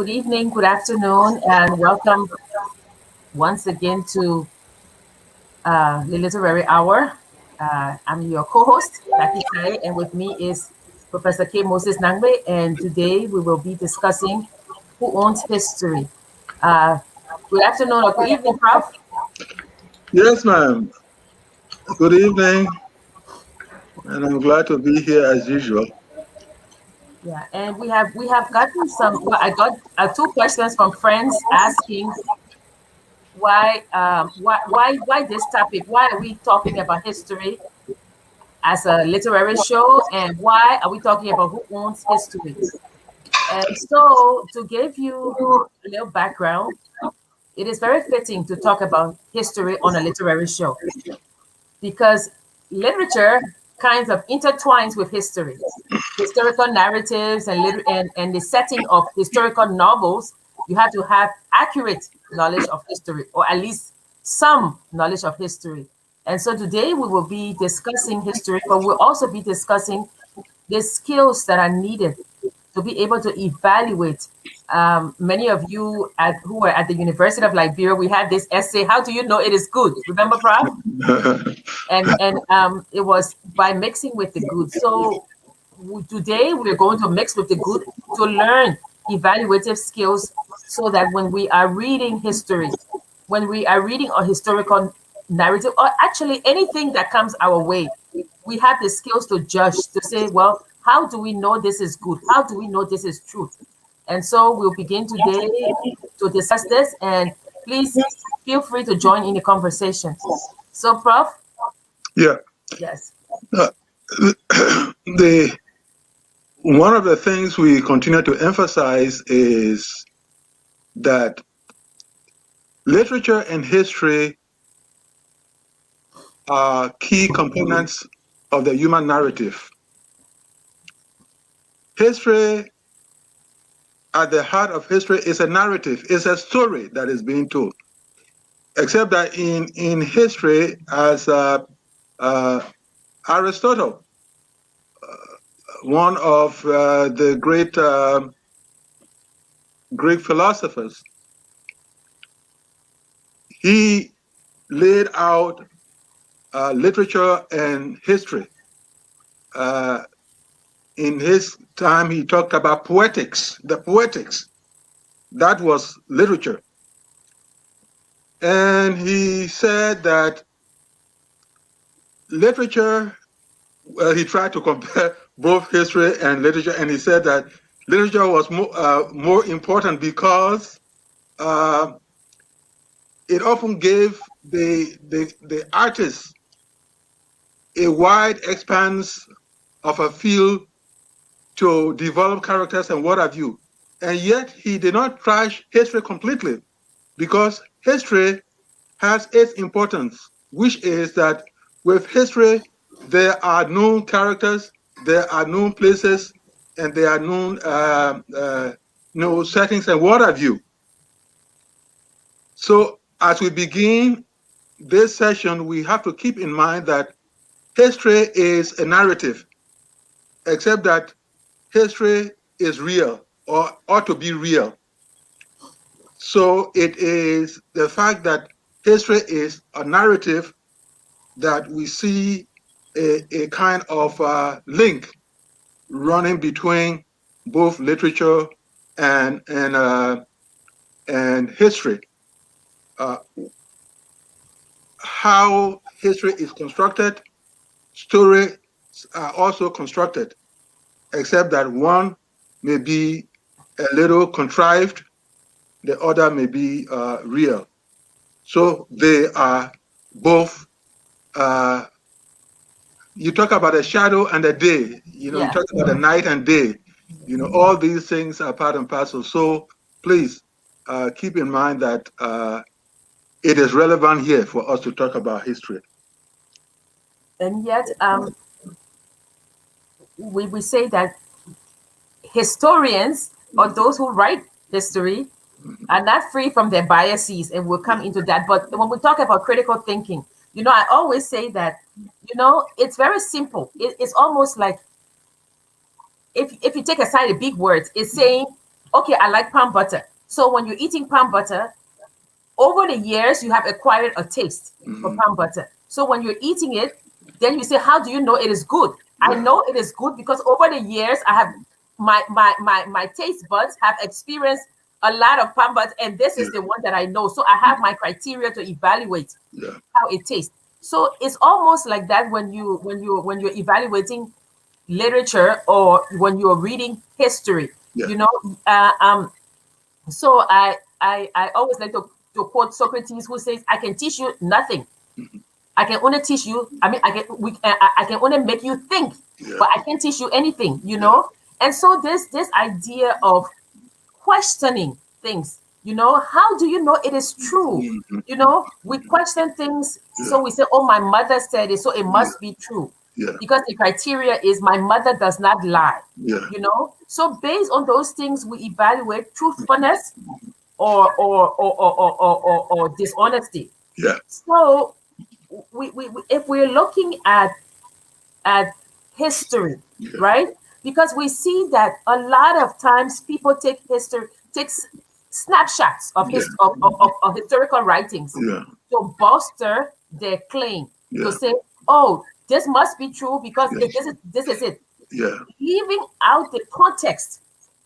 Good evening, good afternoon, and welcome once again to the Literary Hour. I'm your co-host, Taki Sayegh, and with me is Professor K. Moses Nagbe, and today we will be discussing who owns history. Uh, Good afternoon or good evening, Prof. Yes, ma'am. Good evening, and I'm glad to be here as usual. Yeah, and we have gotten some. Well, I got two questions from friends asking why this topic? Why are we talking about history as a literary show, and why are we talking about who owns history? And so, to give you a little background, it is very fitting to talk about history on a literary show because literature kind of intertwines with history. Historical narratives and the setting of historical novels, you have to have accurate knowledge of history, or at least some knowledge of history. And so today we will be discussing history, but we'll also be discussing the skills that are needed to be able to evaluate. Many of you who were at the University of Liberia, we had this essay, "How do you know it is good?" Remember, Prof? And it was by mixing with the good. So today we're going to mix with the good to learn evaluative skills so that when we are reading history, when we are reading a historical narrative, or actually anything that comes our way, we have the skills to judge, to say, well, how do we know this is good? How do we know this is truth? And so we'll begin today to discuss this, and please feel free to join in the conversation. So, Prof, Yeah. yes. Uh, the One of the things we continue to emphasize is that literature and history are key components of the human narrative. History, at the heart of history, is a narrative, is a story that is being told. Except that in history, as Aristotle, one of the great Greek philosophers, he laid out literature and history. In his time, he talked about poetics, the poetics. That was literature. And he said that literature, well, he tried to compare both history and literature, and he said that literature was more important because it often gave the artist a wide expanse of a field to develop characters and what have you. And yet he did not trash history completely, because history has its importance, which is that with history, there are known characters, there are known places, and there are known settings and what have you. So as we begin this session, we have to keep in mind that history is a narrative, except that history is real or ought to be real. So it is the fact that history is a narrative that we see a kind of link running between both literature and history. How history is constructed, stories are also constructed, except that one may be a little contrived, the other may be real. So they are both. You talk about a shadow and a day. You Yeah. talk about a night and day. All these things are part and parcel. So please keep in mind that it is relevant here for us to talk about history. And yet, we say that historians, or those who write history, are not free from their biases, and we'll come into that. But when we talk about critical thinking, I always say that, it's very simple. It's almost like, if you take aside the big words, it's saying okay, I like palm butter. So when you're eating palm butter, over the years, you have acquired a taste for palm butter. So when you're eating it, then you say, how do you know it is good? I know it is good because over the years, I have my taste buds have experienced a lot of palm butter, and this is the one that I know. So I have my criteria to evaluate how it tastes. So it's almost like that when you're evaluating literature or when you're reading history. You know, so I always like to quote Socrates, who says, "I can teach you nothing. I can only teach you. I mean, I can only make you think, but I can't teach you anything." You know, and so this idea of questioning things. You know, how do you know it is true? You know, we question things, so we say, "Oh, my mother said it, so it must be true," because the criteria is my mother does not lie. You know, so based on those things, we evaluate truthfulness or dishonesty. So if we're looking at history, right? Because we see that a lot of times people takes snapshots of of historical writings to bolster their claim, to say, oh, this must be true because this is it, leaving out the context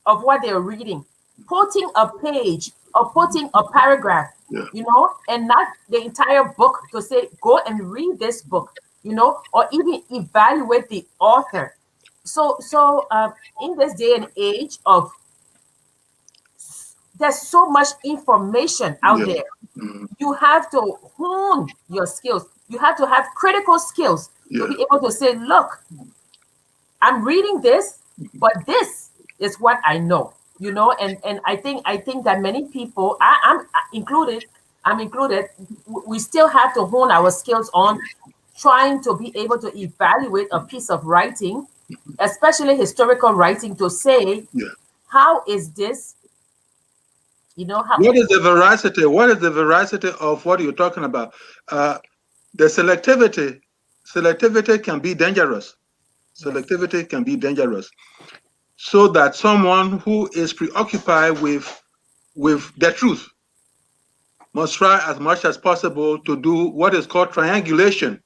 of what they're reading, putting a page or putting a paragraph, you know, and not the entire book, to say, go and read this book, you know, or even evaluate the author. So in this day and age of, there's so much information out there, you have to hone your skills. You have to have critical skills to be able to say, look, I'm reading this, but this is what I know, you know, and I think that many people, I'm included, we still have to hone our skills on trying to be able to evaluate a piece of writing, especially historical writing, to say, how is this, you know, how. What is the veracity? What is the veracity of what you're talking about? The selectivity can be dangerous. Selectivity can be dangerous. So that someone who is preoccupied with the truth must try as much as possible to do what is called triangulation,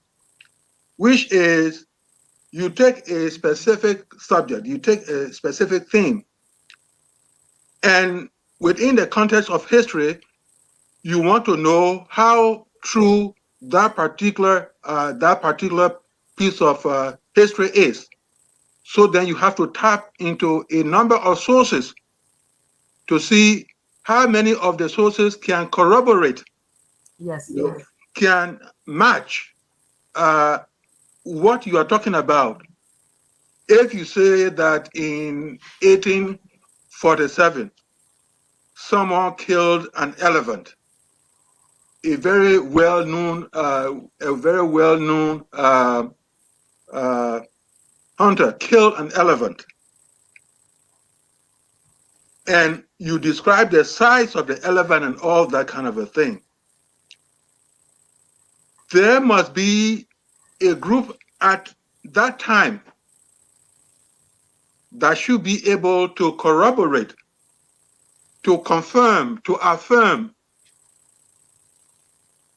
which is you take a specific subject, you take a specific theme, and within the context of history, you want to know how true that particular piece of history is. So then you have to tap into a number of sources to see how many of the sources can corroborate, Yes. can match what you are talking about. If you say that in 1847, someone killed an elephant, a very well-known hunter killed an elephant, and you describe the size of the elephant and all that kind of a thing, there must be a group at that time that should be able to corroborate, to confirm, to affirm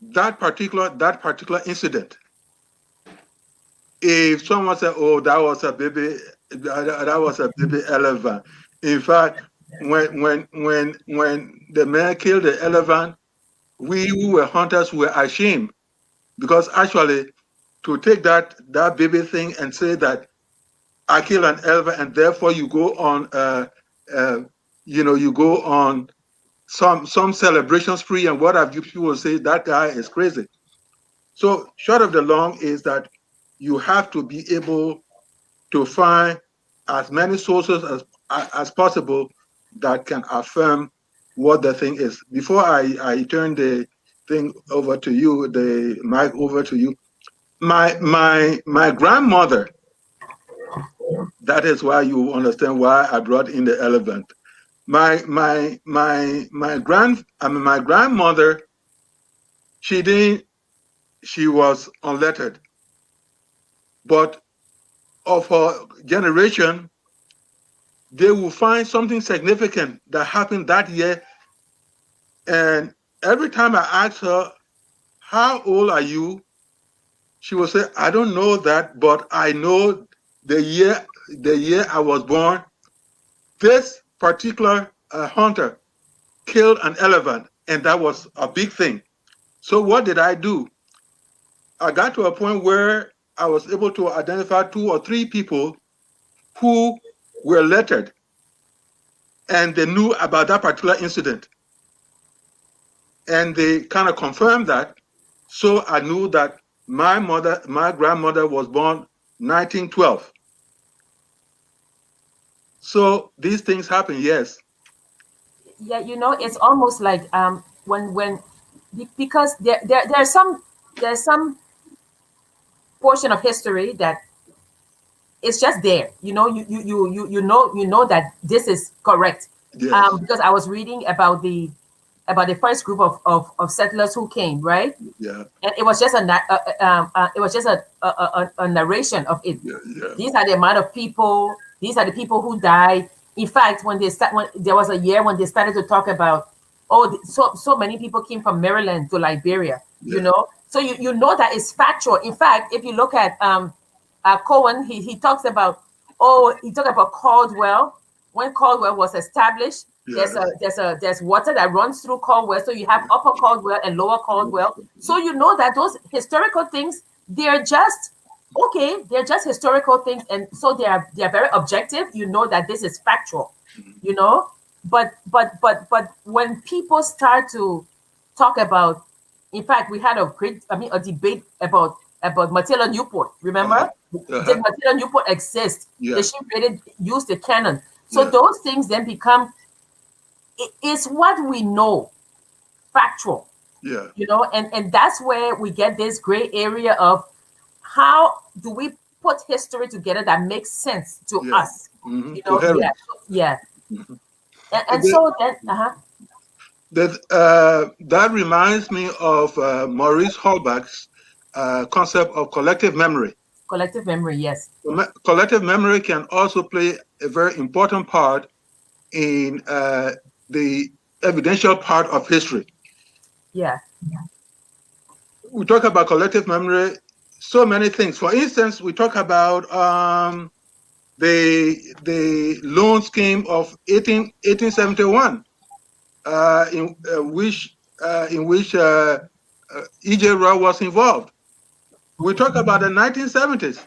that particular incident. If someone said, "Oh, that was a baby elephant," in fact, when the man killed the elephant, we who were hunters were ashamed, because actually, to take that baby thing and say that I killed an elephant, and therefore you go on, you go on some celebration spree, and what have you, people will say that guy is crazy. So short of the long is that you have to be able to find as many sources as possible that can affirm what the thing is. Before I turn the thing over to you, the mic over to you, my grandmother, that is why you understand why I brought in the elephant. My grandmother, she was unlettered, but of her generation, they will find something significant that happened that year. And every time I ask her, how old are you? She will say, I don't know that, but I know the year I was born, this particular hunter killed an elephant, and that was a big thing. So what did I do? I got to a point where I was able to identify 2 or 3 people who were lettered, and they knew about that particular incident. And they kind of confirmed that. So I knew that my grandmother was born 1912. So these things happen, yes. Yeah, it's almost like when because there's some portion of history that it's just there. You know that this is correct. Yes. Because I was reading about the first group of settlers who came, right? Yeah. And it was just a narration of it. Yeah. Yeah. These are the amount of people. These are the people who died. In fact, when there was a year when they started to talk about, so many people came from Maryland to Liberia. Yeah. So you know that it's factual. In fact, if you look at Cohen, he talks about, Caldwell. When Caldwell was established, Yeah. there's water that runs through Caldwell. So you have Upper Caldwell and Lower Caldwell. So you know that those historical things, they're just okay. They're just historical things, and so they are very objective. You know that this is factual. You know, but when people start to talk about, in fact, we had a debate about Matilda Newport. Uh-huh. Remember, did Uh-huh. Matilda Newport exist? Yeah. Did she really use the cannon? So Yeah. those things then become, it's what we know, factual. Yeah. And that's where we get this gray area of how do we put history together that makes sense to Yeah. us. Yeah, Coherent. yeah. Mhm. And so then, That reminds me of Maurice Holbach's concept of collective memory. collective memory, yes. Collective memory can also play a very important part in the evidential part of history. Yeah, We talk about collective memory, so many things. For instance, we talk about the loan scheme of 1871, in which E.J. Roy was involved. We talk about the 1970s.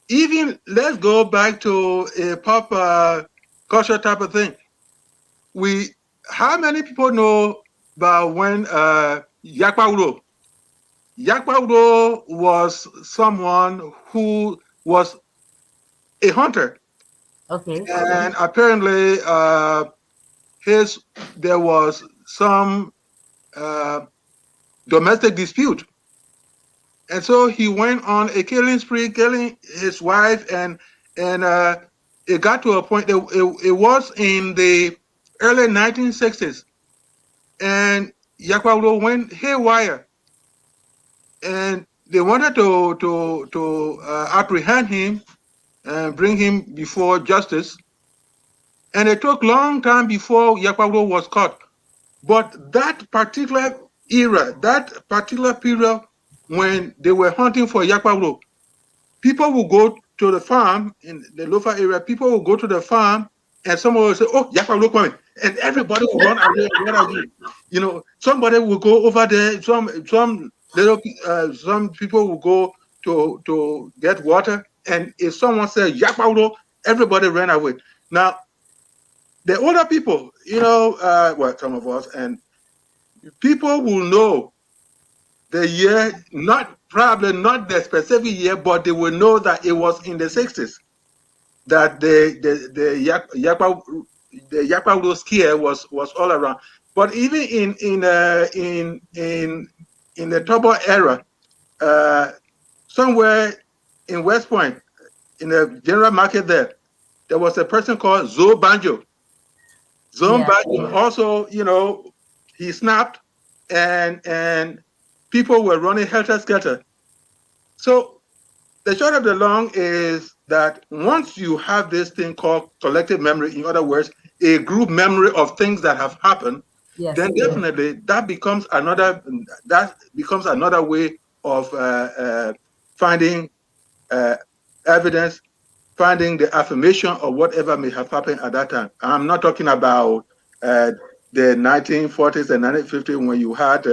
Even let's go back to a pop culture type of thing. How many people know about when Yakpa Yakpa was someone who was a hunter, okay. and apparently his there was some uh, domestic dispute, and so he went on a killing spree, killing his wife, and it got to a point that it was in the early 1960s, and Yakwa went haywire, and they wanted to apprehend him and bring him before justice. And it took long time before Yakwa was caught. But that particular era, that particular period when they were hunting for Yakwa, people will go to the farm in the local area. People will go to the farm, and someone will say, "Oh, Yakwa coming," and everybody will run away. What are you? Somebody will go over there. Some people will go to get water, and if someone says Yakwa, everybody ran away. Now the older people, well, some of us, and people will know the year, probably not the specific year, but they will know that it was in the 60s that the Yakpa scare was all around. But even in the Turbo era, somewhere in West Point, in the general market there was a person called Zoe Banjo. Zoe Yeah, Banjo also, he snapped, and people were running helter skelter. So the short of the long is that once you have this thing called collective memory, in other words, a group memory of things that have happened, Yes. then definitely that becomes another way of finding evidence, finding the affirmation of whatever may have happened at that time. I'm not talking about the 1940s and 1950s when you had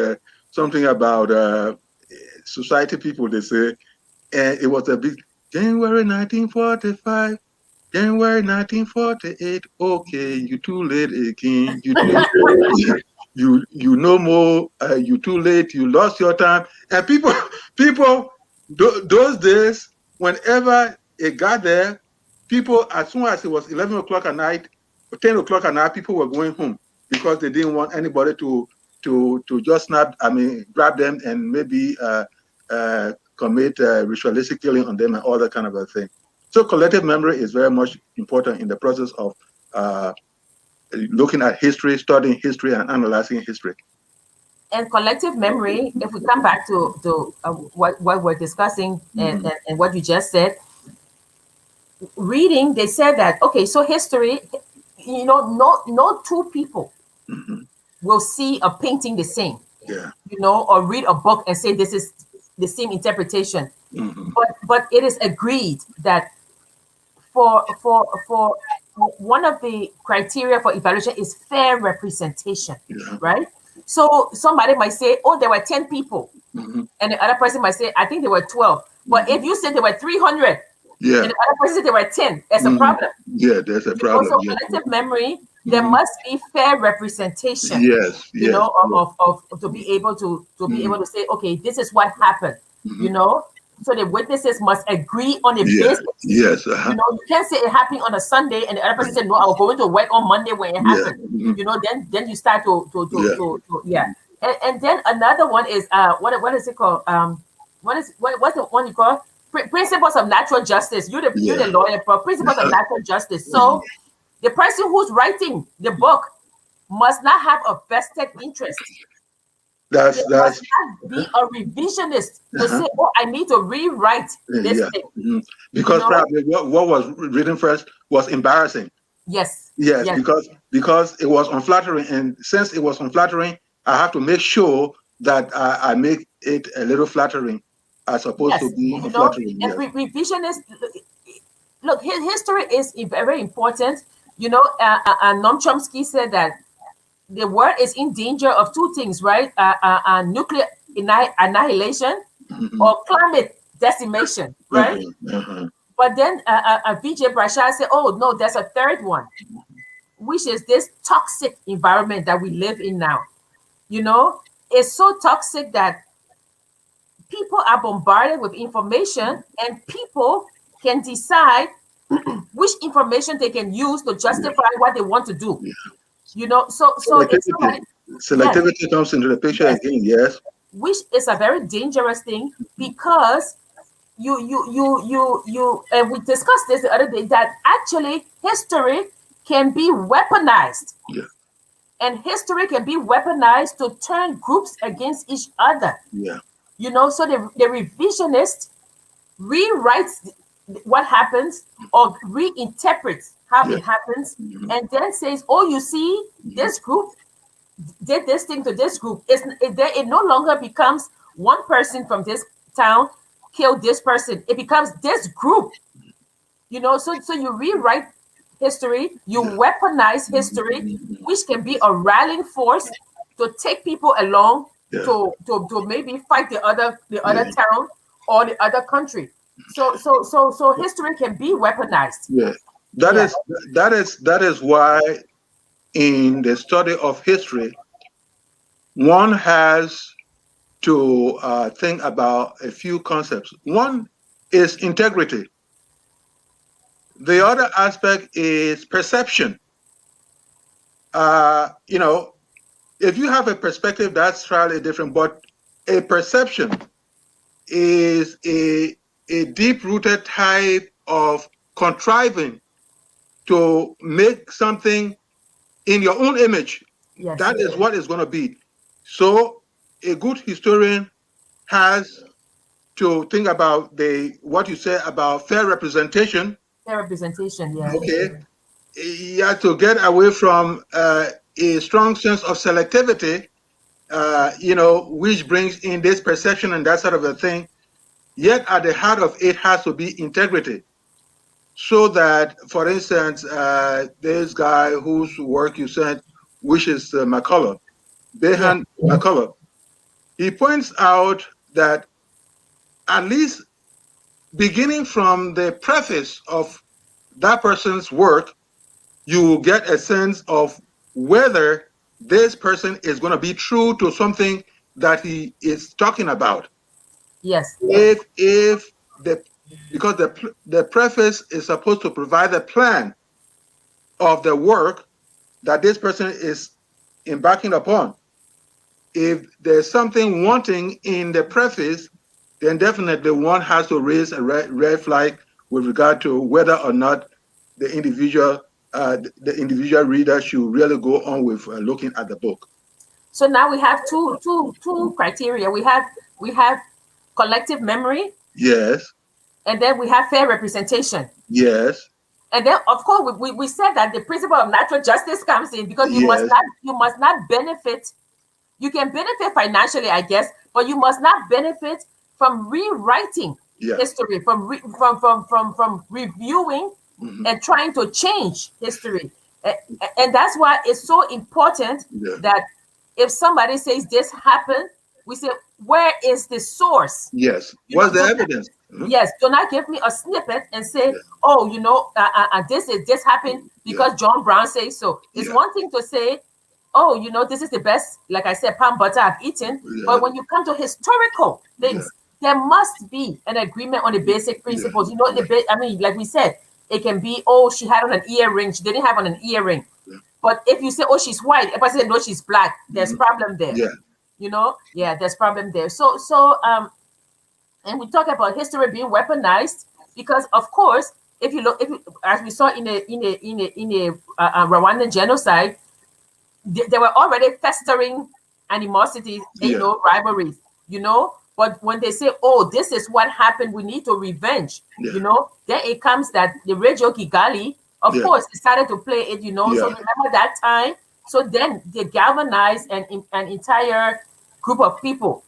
something about society people, they say, and it was a big January 1945, January 1948. Okay, you too late again. You no more. You too late. You lost your time. And people, those days, whenever it got there, people, as soon as it was 11 o'clock at night, or 10 o'clock at night, people were going home because they didn't want anybody to just grab them and maybe commit ritualistic killing on them and all that kind of a thing. So collective memory is very much important in the process of looking at history, studying history, and analyzing history. And collective memory, if we come back to what we're discussing and what you just said, reading, they said that, okay, so history, no two people will see a painting the same, or read a book and say this is the same interpretation. But it is agreed that for one of the criteria for evaluation is fair representation, right? So somebody might say, oh, there were 10 people, and the other person might say, I think there were 12. But if you said there were 300, and the other person said there were 10, there's a problem. Yeah, there's a problem. Also, collective memory, there must be fair representation. Yes, of to be able to be able to say, okay, this is what happened. So the witnesses must agree on a basis. Yes. You can't say it happened on a Sunday and the other person said, no, I was going to work on Monday when it happened. Then you start to And then another one is what is it called? What's the one you call? Principles of natural justice. You're the lawyer for principles of natural justice. So the person who's writing the book must not have a vested interest. That's must not be a revisionist to say, oh, I need to rewrite this thing. Because probably what was written first was embarrassing. Yes. Because it was unflattering, and since it was unflattering, I have to make sure that I make it a little flattering as opposed to being unflattering. And revisionist, look, history is very important. Noam Chomsky said that the world is in danger of two things, right? Nuclear annihilation or climate decimation, right? But then Vijay Prashad said, oh, no, there's a third one, which is this toxic environment that we live in now. It's so toxic that people are bombarded with information and people can decide which information they can use to justify what they want to do. So selectivity comes into the picture again, yes. Which is a very dangerous thing because you and we discussed this the other day that actually history can be weaponized. And history can be weaponized to turn groups against each other. So the revisionist rewrites what happens or reinterprets how it happens, and then says, oh, you see, this group did this thing to this group. It no longer becomes one person from this town killed this person. It becomes this group. So you rewrite history, you weaponize history, which can be a rallying force to take people along to maybe fight the other town or the other country. So history can be weaponized. That is why in the study of history, one has to think about a few concepts. One is integrity. The other aspect is perception. If you have a perspective, that's slightly different, but a perception is a deep-rooted type of contriving to make something in your own image. That is what it's going to be. So a good historian has to think about what you say about fair representation. Fair representation, yeah. Okay, you have to get away from a strong sense of selectivity, which brings in this perception and that sort of a thing. Yet at the heart of it has to be integrity. So that, for instance, this guy whose work you sent, which is McCullough, Behan McCullough, he points out that at least beginning from the preface of that person's work, you will get a sense of whether this person is going to be true to something that he is talking about. Yes. If because the preface is supposed to provide a plan of the work that this person is embarking upon. If there's something wanting in the preface, then definitely one has to raise a red flag with regard to whether or not the individual reader should really go on with looking at the book. So now we have two criteria. We have collective memory. Yes. And then we have fair representation. Yes. And then, of course, we said that the principle of natural justice comes in, because you must not benefit. You can benefit financially, I guess, but you must not benefit from rewriting history, from reviewing and trying to change history. And that's why it's so important that if somebody says this happened, we say, where is the source? Yes. What's the evidence? Yes. Do not give me a snippet and say, oh, this happened because John Brown says so. It's one thing to say, oh, this is the best, like I said, palm butter I've eaten. But when you come to historical things, there must be an agreement on the basic principles. Like we said, it can be, oh, she had on an earring. She didn't have on an earring. But if you say, oh, she's white, if I say, no, she's black, there's problem there. There's problem there. And we talk about history being weaponized because, of course, if you look, as we saw in a Rwandan genocide, there were already festering animosities, rivalries, But when they say, "Oh, this is what happened, we need to revenge," then it comes that the Radio Kigali, of course, decided to play it, So remember that time. So then they galvanized an entire group of people.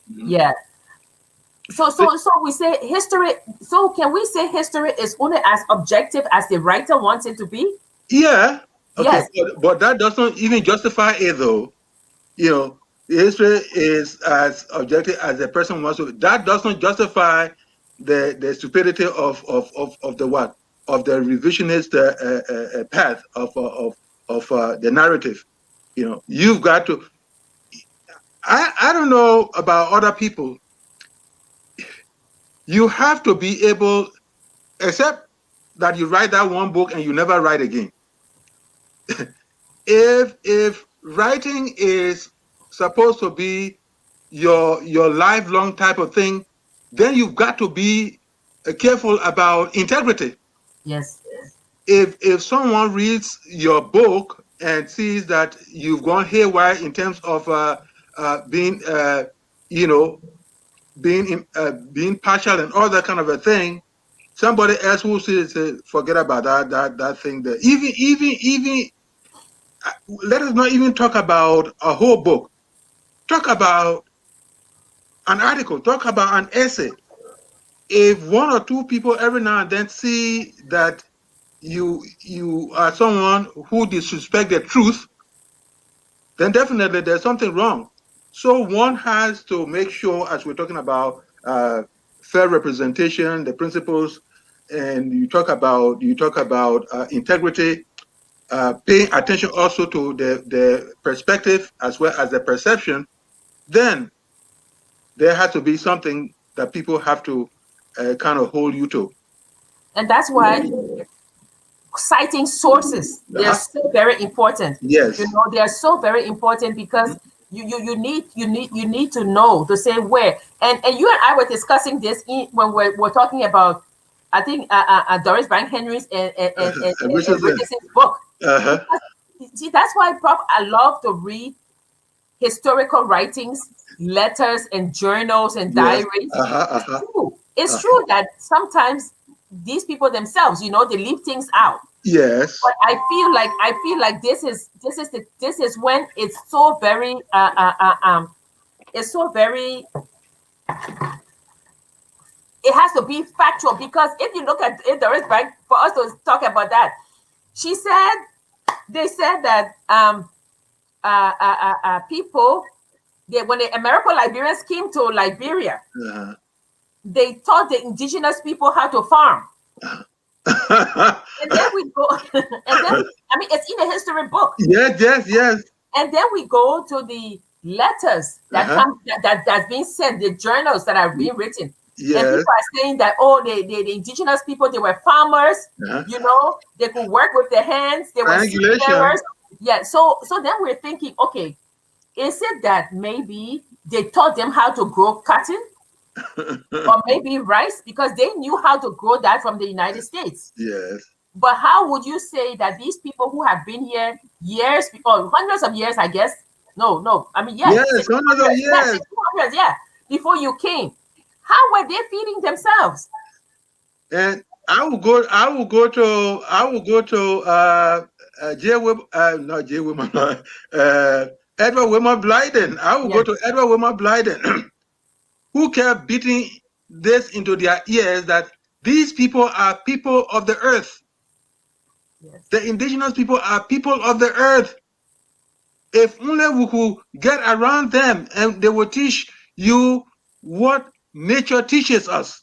So we say history. So can we say history is only as objective as the writer wants it to be? Yeah. Okay. Yes. But that doesn't even justify it, though. History is as objective as the person wants to. That doesn't justify the stupidity of the what? Of the revisionist path of the narrative. You've got to. I don't know about other people. You have to be able, except that you write that one book and you never write again. If writing is supposed to be your lifelong type of thing, then you've got to be careful about integrity. Yes. If someone reads your book and sees that you've gone haywire in terms of being being partial and all that kind of a thing, somebody else will say, forget about that thing there. Even let us not even talk about a whole book. Talk about an article, talk about an essay. If one or two people every now and then see that you are someone who disrespects the truth, then definitely there's something wrong. So one has to make sure, as we're talking about fair representation, the principles, and you talk about integrity, paying attention also to the perspective as well as the perception, then there has to be something that people have to kind of hold you to. And that's why citing sources, they're so very important. Yes. They are so very important because you need to know to say where. And you and I were discussing this when we're talking about, I think Doris Bank Henry's and Richardson's book. See, that's why, Prof, I love to read historical writings, letters and journals and diaries. It's true. It's true that sometimes these people themselves, you know, they leave things out. Yes. But I feel like this is when it's so very it's so very, it has to be factual, because if you look at it, there is right for us to talk about that. She said they said that people, they, when the American Liberians came to Liberia, they taught the indigenous people how to farm. And then we go, and then I mean, it's in a history book. Yes. And then we go to the letters that come that's being sent, the journals that are being written. Yes. And people are saying that, oh, the indigenous people, they were farmers, you know, they could work with their hands, they were seafarers. Yeah. So then we're thinking, okay, is it that maybe they taught them how to grow cotton? Or maybe rice, because they knew how to grow that from the United States. Yes. But how would you say that these people who have been here years, or hundreds of years, I guess? No. I mean, yes, hundreds of years. Yeah, before you came, how were they feeding themselves? And I will go to Edward Wilmot Blyden. I will go to Edward Wilmot Blyden, who kept beating this into their ears that these people are people of the earth. Yes. The indigenous people are people of the earth. If only we could get around them, and they will teach you what nature teaches us.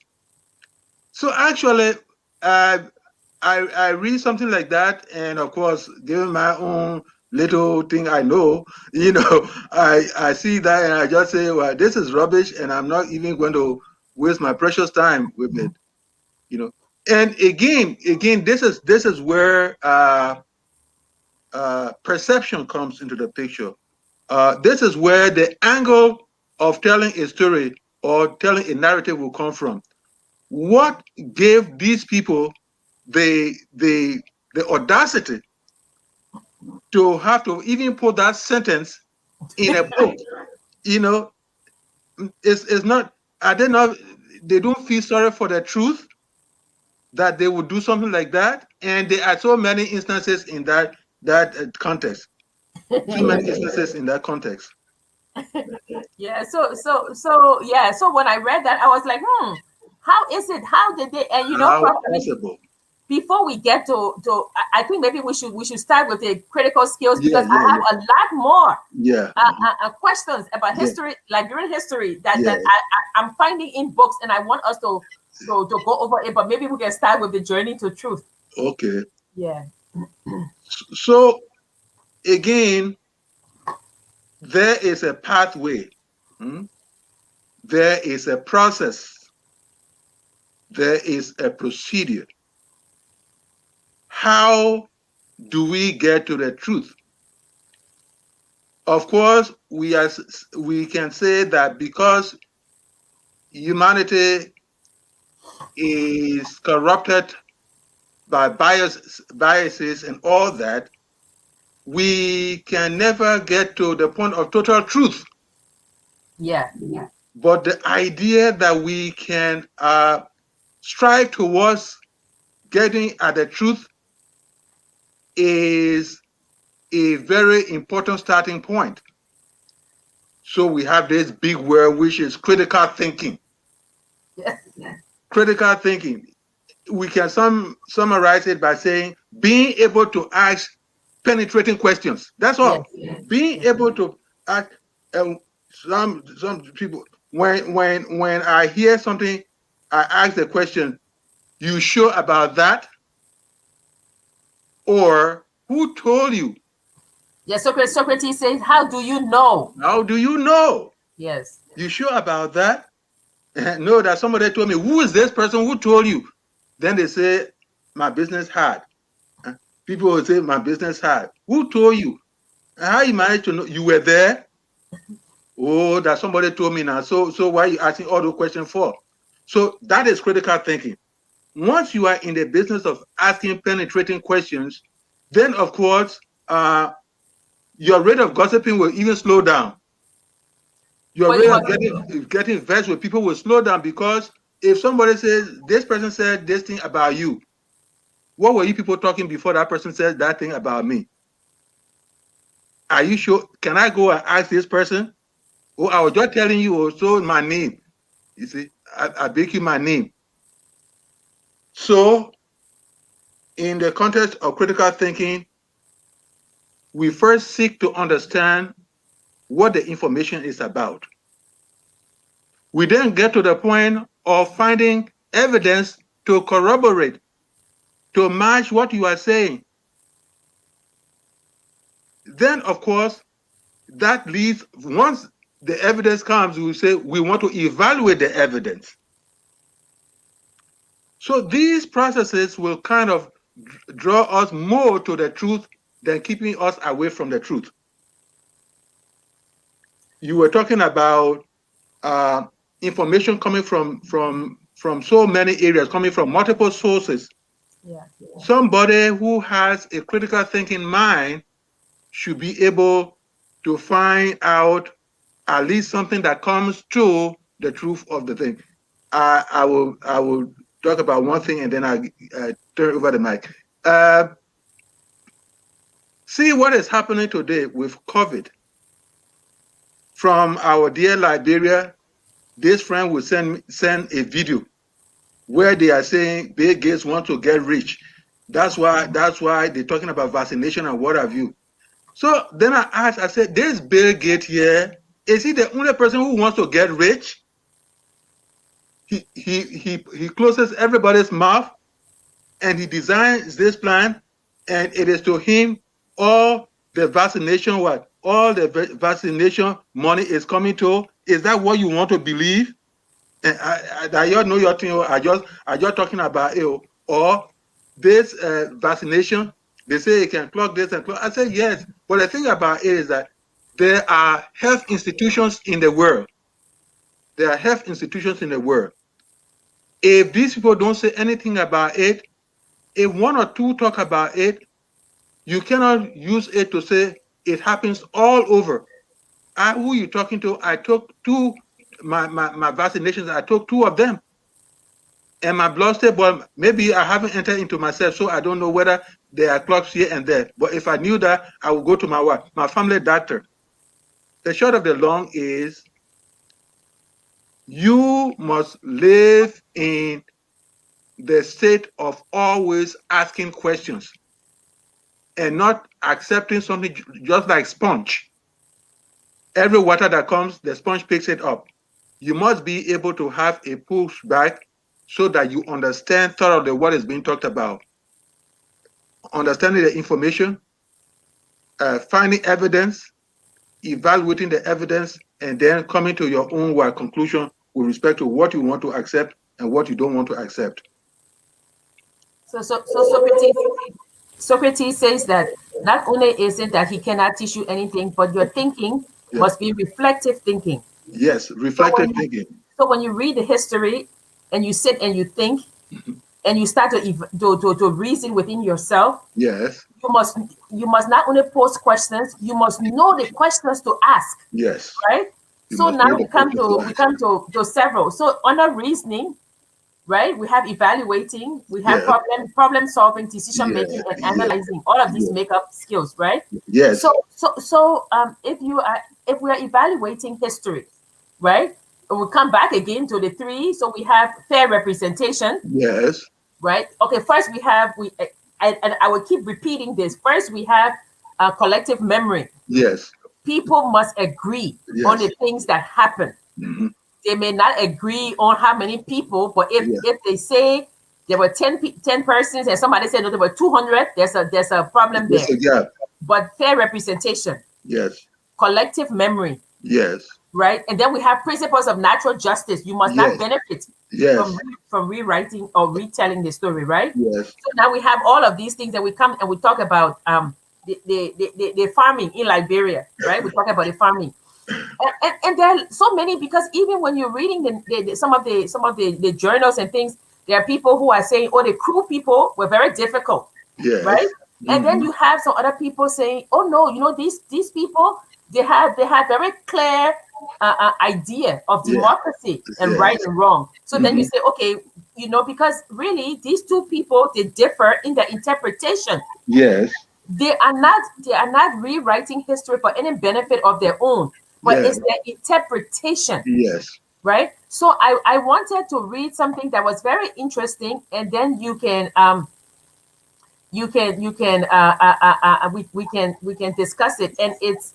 So actually, I read something like that, and of course, given my own little thing I know, you know, I see that and I just say, well, this is rubbish, and I'm not even going to waste my precious time with it, you know. And again, this is where perception comes into the picture. This is where the angle of telling a story or telling a narrative will come from. What gave these people the audacity to have to even put that sentence in a book? You know, it's not, are they not, they don't feel sorry for the truth that they would do something like that? And there are so many instances in that context. So many instances in that context. Yeah. So yeah. So when I read that, I was like, how is it? How did they? And you know, how possible? Before we get to, I think maybe we should start with the critical skills, because I have a lot more questions about history, Liberian history that I'm finding in books, and I want us to go over it. But maybe we can start with the journey to truth. Okay. Yeah. So again, there is a pathway. There is a process. There is a procedure. How do we get to the truth? Of course, we can say that because humanity is corrupted by biases and all that, we can never get to the point of total truth. Yeah. But the idea that we can strive towards getting at the truth is a very important starting point. So we have this big word, which is critical thinking. Yes. Critical thinking. We can summarize it by saying being able to ask penetrating questions. That's all. Being able to ask. Some people, when I hear something, I ask the question, "You sure about that?" Or "Who told you?" Yes, Socrates says, "How do you know?" How do you know? Yes. You sure about that? No, that somebody told me. Who is this person? Who told you? Then they say, "My business hard." People will say, "My business hard." Who told you? How you managed to know? You were there? Oh, that somebody told me now. So why are you asking all those questions for? So that is critical thinking. Once you are in the business of asking penetrating questions, then of course, your rate of gossiping will even slow down. Your rate of getting vexed with people will slow down, because if somebody says, this person said this thing about you, what were you people talking before that person said that thing about me? Are you sure? Can I go and ask this person? Oh, I was just telling you also my name. You see, I beg you my name. So, in the context of critical thinking, we first seek to understand what the information is about. We then get to the point of finding evidence to corroborate, to match what you are saying. Then, of course, that leads, once the evidence comes, we say we want to evaluate the evidence. So these processes will kind of draw us more to the truth than keeping us away from the truth. You were talking about information coming from so many areas, coming from multiple sources. Yeah. Somebody who has a critical thinking mind should be able to find out at least something that comes to the truth of the thing. I will talk about one thing and then I turn over the mic. See what is happening today with COVID. From our dear Liberia, this friend will send a video where they are saying Bill Gates want to get rich. That's why they're talking about vaccination and what have you. So then I asked, I said, this Bill Gates here, is he the only person who wants to get rich? He closes everybody's mouth and he designs this plan, and it is to him all the vaccination all the vaccination money is coming to. Is that what you want to believe? And I you know your thing. I just talking about it. Or this vaccination, they say it can clock this and clock. I say yes, but the thing about it is that there are health institutions in the world. There are health institutions in the world. If these people don't say anything about it, if one or two talk about it, you cannot use it to say it happens all over. Who you talking to? I took my vaccinations. I took 2 of them, and my blood state. But maybe I haven't entered into myself, so I don't know whether there are clocks here and there. But if I knew that, I would go to my family doctor. The short of the long is, you must live in the state of always asking questions and not accepting something just like sponge. Every water that comes, the sponge picks it up. You must be able to have a pushback so that you understand thoroughly what is being talked about. Understanding the information, finding evidence, evaluating the evidence, and then coming to your own conclusion with respect to what you want to accept and what you don't want to accept. So Socrates says that not only is it that he cannot teach you anything, but your thinking must be reflective thinking. Yes, reflective thinking. So when you read the history and you sit and you think, and you start to reason within yourself, yes, you must not only pose questions, you must know the questions to ask. Yes. Right? So now we come to several. So under reasoning, right, we have evaluating, we have problem solving, decision making, and analyzing. All of these make up skills, right? Yes. So if we are evaluating history, right, we'll come back again to the 3. So we have fair representation. Yes. Right. Okay. First and I will keep repeating this. First, we have collective memory. Yes. People must agree on the things that happen. Mm-hmm. They may not agree on how many people, but if they say there were 10 persons and somebody said no, there were 200, there's a problem there. But fair representation. Yes. Collective memory. Yes. Right. And then we have principles of natural justice. You must not benefit from rewriting or retelling the story, right? Yes. So now we have all of these things, and we come and we talk about the farming in Liberia, right? We talk about the farming. And there are so many, because even when you're reading some of the journals and things, there are people who are saying, oh, the Kru people were very difficult, right? Mm-hmm. And then you have some other people saying, oh no, these people, they have very clear idea of democracy and right and wrong. So then you say, okay, because really these two people, they differ in their interpretation. Yes. They are not rewriting history for any benefit of their own, but it's their interpretation. Yes. Right. So I wanted to read something that was very interesting, and then we can discuss it. And it's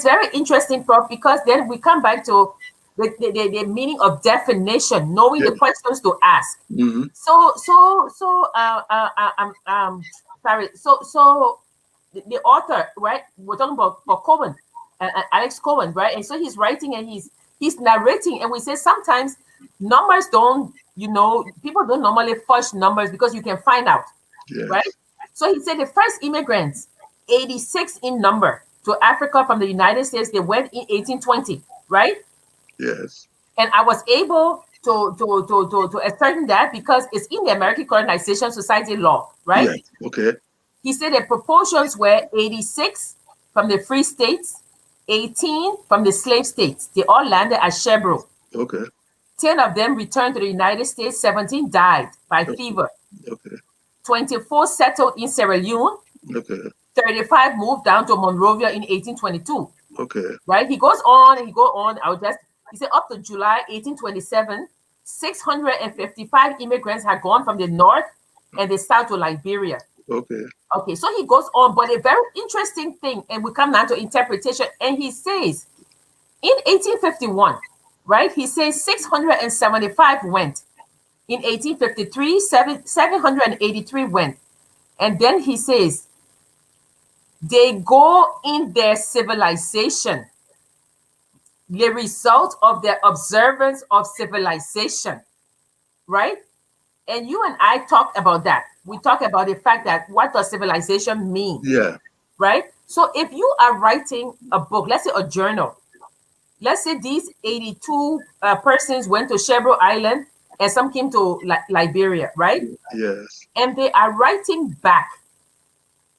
very interesting, Prof, because then we come back to the meaning of definition, knowing the questions to ask. So the author, right? We're talking about Cohen, Alex Cohen, right? And so he's writing and he's narrating, and we say sometimes numbers don't, people don't normally fudge numbers because you can find out, right? So he said the first immigrants, 86 in number, to Africa from the United States, they went in 1820, right? Yes. And I was able to ascertain that because it's in the American Colonization Society law, right? Yes. Okay. He said the proportions were 86 from the free states, 18 from the slave states. They all landed at Chevron. Okay. 10 of them returned to the United States. 17 died by fever. Okay. 24 settled in Sierra Leone. Okay. 35 moved down to Monrovia in 1822. Okay. Right? He goes on. He said up to July 1827, 655 immigrants had gone from the north and the south to Liberia. Okay. Okay, so he goes on, but a very interesting thing, and we come now to interpretation, and he says, in 1851, right, he says 675 went. In 1853, 783 went. And then he says, they go in their civilization, the result of their observance of civilization, right? And you and I talked about that. We talk about the fact that what does civilization mean? Yeah. Right? So if you are writing a book, let's say a journal, let's say these 82 persons went to Chevron Island and some came to Liberia, right? Yes. And they are writing back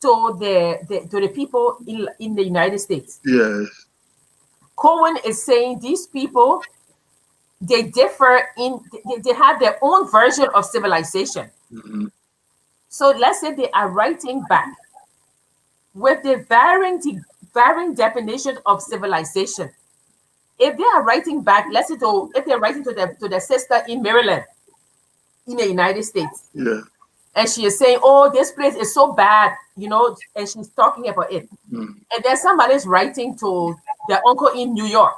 to the people in the United States. Yes. Cohen is saying these people, they differ they have their own version of civilization. So let's say they are writing back with the varying definition of civilization. If they are writing back, let's say if they're writing to their sister in Maryland, in the United States, and she is saying, "Oh, this place is so bad," and she's talking about it. And then somebody's writing to their uncle in New York,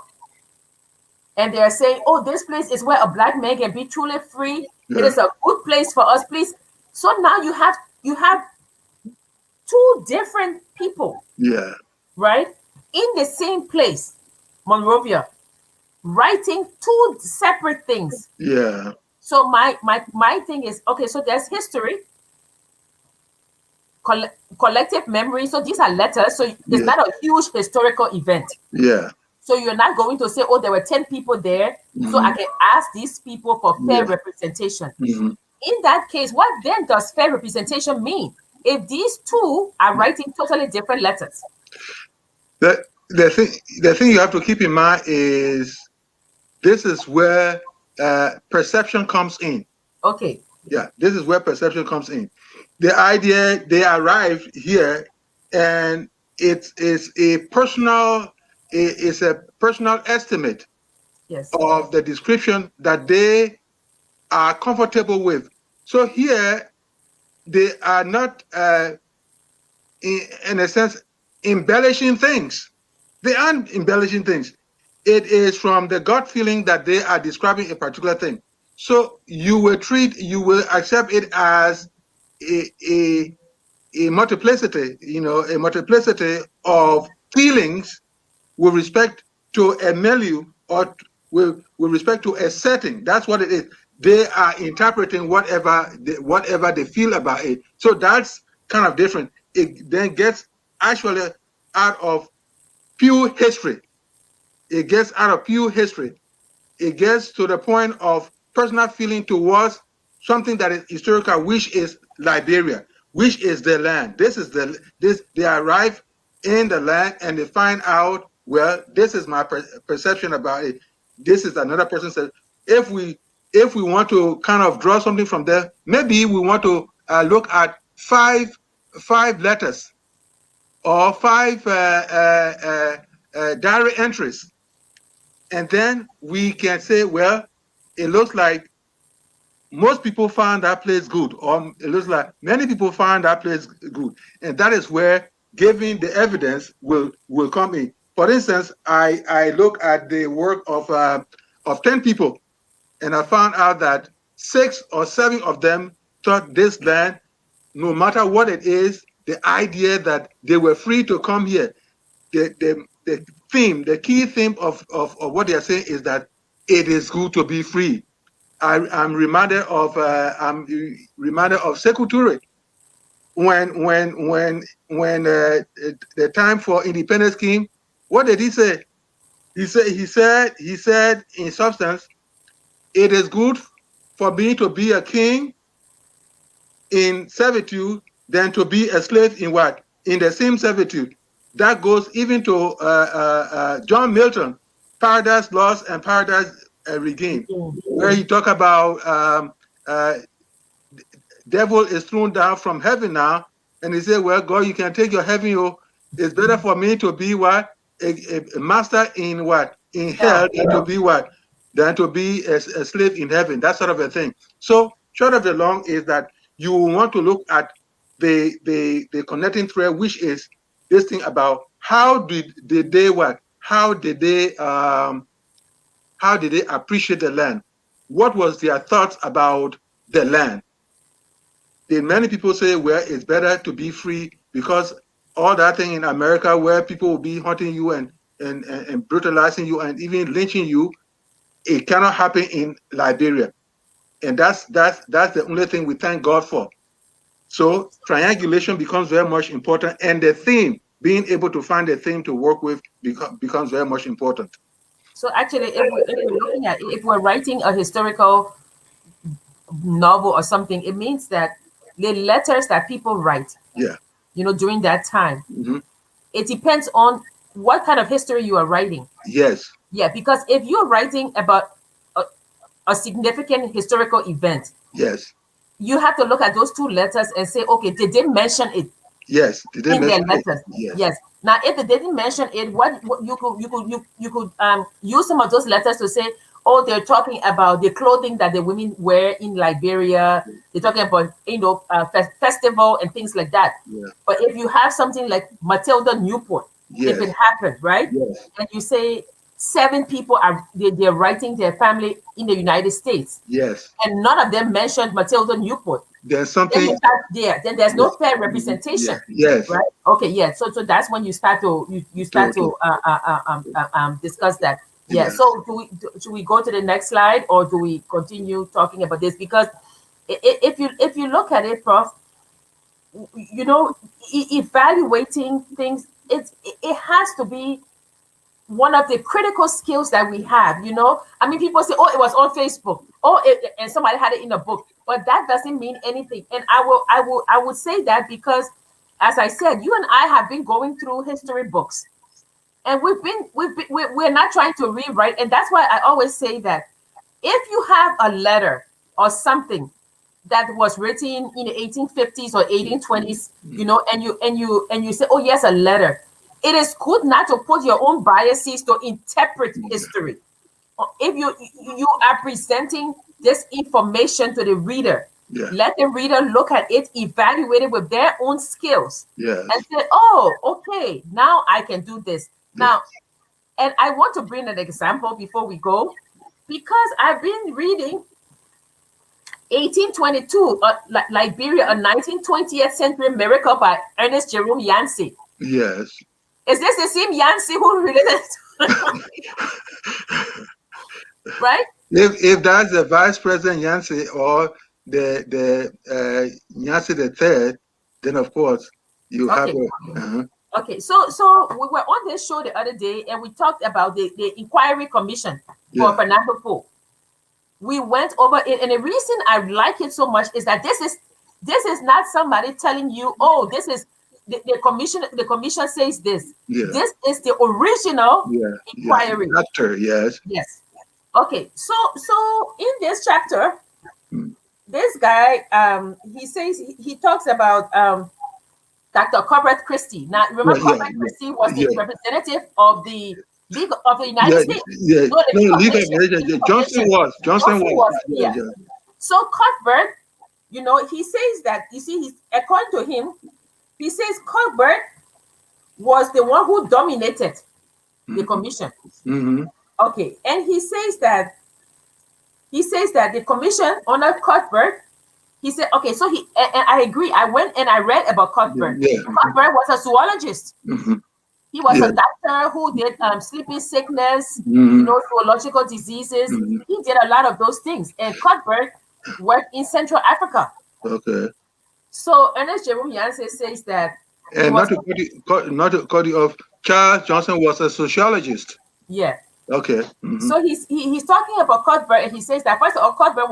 and they're saying, "Oh, this place is where a black man can be truly free. It is a good place for us, please." So now you have two different people, right, in the same place, Monrovia, writing two separate things. Yeah. So my thing is, okay, so there's history, collective memory. So these are letters. So it's not a huge historical event. Yeah. So you're not going to say, "Oh, there were 10 people there, so I can ask these people for fair representation." In that case, what then does fair representation mean if these two are writing totally different letters? The thing you have to keep in mind is this is where perception comes in. Okay. Yeah, this is where perception comes in. The idea they arrived here, and it's a personal estimate of the description that they are comfortable with. So here they are not, in a sense, embellishing things. They aren't embellishing things. It is from the gut feeling that they are describing a particular thing. So you will accept it as a multiplicity, a multiplicity of feelings with respect to a milieu or with respect to a setting. That's what it is. They are interpreting whatever they feel about it. So that's kind of different. It then gets actually out of pure history. It gets out of pure history. It gets to the point of personal feeling towards something that is historical, which is Liberia, which is the land. They arrive in the land and they find out well, this is my perception about it. This is another person said. If we want to kind of draw something from there, maybe we want to look at five letters or five diary entries, and then we can say, well, it looks like most people found that place good, or it looks like many people found that place good, and that is where giving the evidence will come in. For instance, I look at the work of 10 people, and I found out that 6 or 7 of them thought this land, no matter what it is, the idea that they were free to come here, the key theme of what they are saying is that it is good to be free. I'm reminded of Sekou Touré when the time for independence came. What did he say? He said in substance, it is good for me to be a king in servitude than to be a slave in what? In the same servitude. That goes even to John Milton, Paradise Lost and Paradise Regained, where he talk about devil is thrown down from heaven now, and he said, well, God, you can take your heaven. It's better for me to be what? A master in what? In hell than to be what? Than to be a slave in heaven. That sort of a thing. So short of the long is that you want to look at the connecting thread, which is this thing about how did they what? How did they appreciate the land? What was their thoughts about the land? Did many people say, well, it's better to be free because all that thing in America where people will be hunting you and brutalizing you and even lynching you, it cannot happen in Liberia. And that's the only thing we thank God for. So triangulation becomes very much important, and the theme, being able to find a theme to work with becomes very much important. So actually, if we're writing a historical novel or something, it means that the letters that people write, during that time, it depends on what kind of history you are writing. Yes. Yeah, because if you're writing about a significant historical event, yes, you have to look at those 2 letters and say, okay, did they mention it? Yes, did they in their mention letters? Yes. Yes. Now, if they didn't mention it, what you could use some of those letters to say, oh, they're talking about the clothing that the women wear in Liberia. They're talking about festival and things like that. Yeah. But if you have something like Matilda Newport, if it happened, right? Yes. And you say 7 people they're writing their family in the United States. Yes. And none of them mentioned Matilda Newport. There's something then you start there. Then there's no fair representation. Yes. Right. Okay. Yeah. So that's when you start to discuss that. Yeah. Yes. So should we go to the next slide, or do we continue talking about this? Because if you look at it, Prof, evaluating things, it has to be one of the critical skills that we have. I mean, people say, oh, it was on Facebook, and somebody had it in a book, but that doesn't mean anything. And I would say that because, as I said, you and I have been going through history books, and we're not trying to rewrite. And that's why I always say that if you have a letter or something that was written in the 1850s or 1820s, and you say, oh yes, a letter. It is good not to put your own biases to interpret history. If you are presenting this information to the reader, let the reader look at it, evaluate it with their own skills, and say, oh, okay, now I can do this. Now, and I want to bring an example before we go, because I've been reading 1822, Liberia, a 1920th century miracle by Ernest Jerome Yancey. Yes. Is this the same Yancey who related right? If that's the Vice President Yancey or the Yancey the Third, then of course you have a. Okay, so we were on this show the other day, and we talked about the Inquiry Commission for Fernando Poe. We went over it, and the reason I like it so much is that this is not somebody telling you, oh, this is the commission says this. Yeah. This is the original inquiry. Chapter, yes. Yes. Okay. So in this chapter, Mm. this guy he says he talks about Dr. Corbett Christie. Now remember, Corbett Christie was the representative of the League of the United States. Yeah. No, the League of Nations. Johnson was. Yeah. So Cuthbert, you know, he says that, you see, he's according to him, he says Cuthbert was the one who dominated the commission. Mm-hmm. Okay, and he says that the commission under Cuthbert, he said, okay, so and I agree. I went and I read about Cuthbert. Yeah. Cuthbert was a zoologist. Mm-hmm. He was a doctor who did sleeping sickness, Mm-hmm. you know, zoological diseases. Mm-hmm. He did a lot of those things. And Cuthbert worked in Central Africa. Okay. So Ernest Jerome Yancey says that. And not to cut you off, Charles Johnson was a sociologist. Yeah. Okay. Mm-hmm. So he's talking about Cuthbert, and he says that first of all, Cuthbert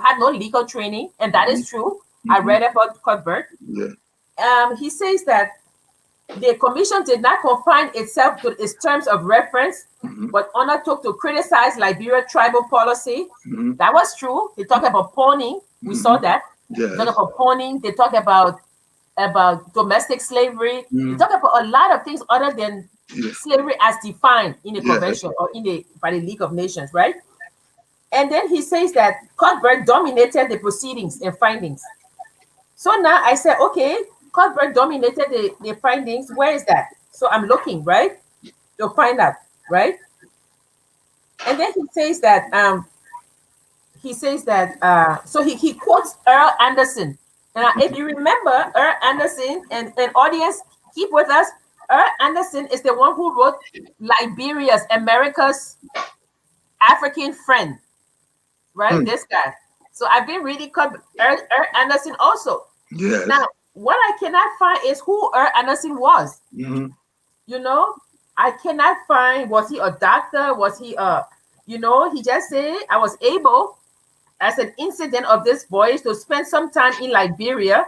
had no legal training, and that is true. Mm-hmm. I read about Cuthbert. Yeah. He says that the commission did not confine itself to its terms of reference, but undertook to criticize Liberia tribal policy. Mm-hmm. That was true. They talk about pawning. We saw that. Yes. They talk about pawning. They talk about domestic slavery. They talk about a lot of things other than slavery as defined in the convention or by the League of Nations, right? And then he says that Cuthbert dominated the proceedings and findings. So now I said, okay, Cuthbert dominated the findings. Where is that? So I'm looking, right, to find out, right? And then he says that so he quotes Earl Anderson. And if you remember Earl Anderson, and audience, keep with us. Earl Anderson is the one who wrote Liberia's America's African Friend, right? This guy. So I've been reading Earl Anderson also. Yes. Now, what I cannot find is who Earl Anderson was. Mm-hmm. You know, I cannot find, was he a doctor? Was he he just said, I was able, as an incident of this voyage, to spend some time in Liberia,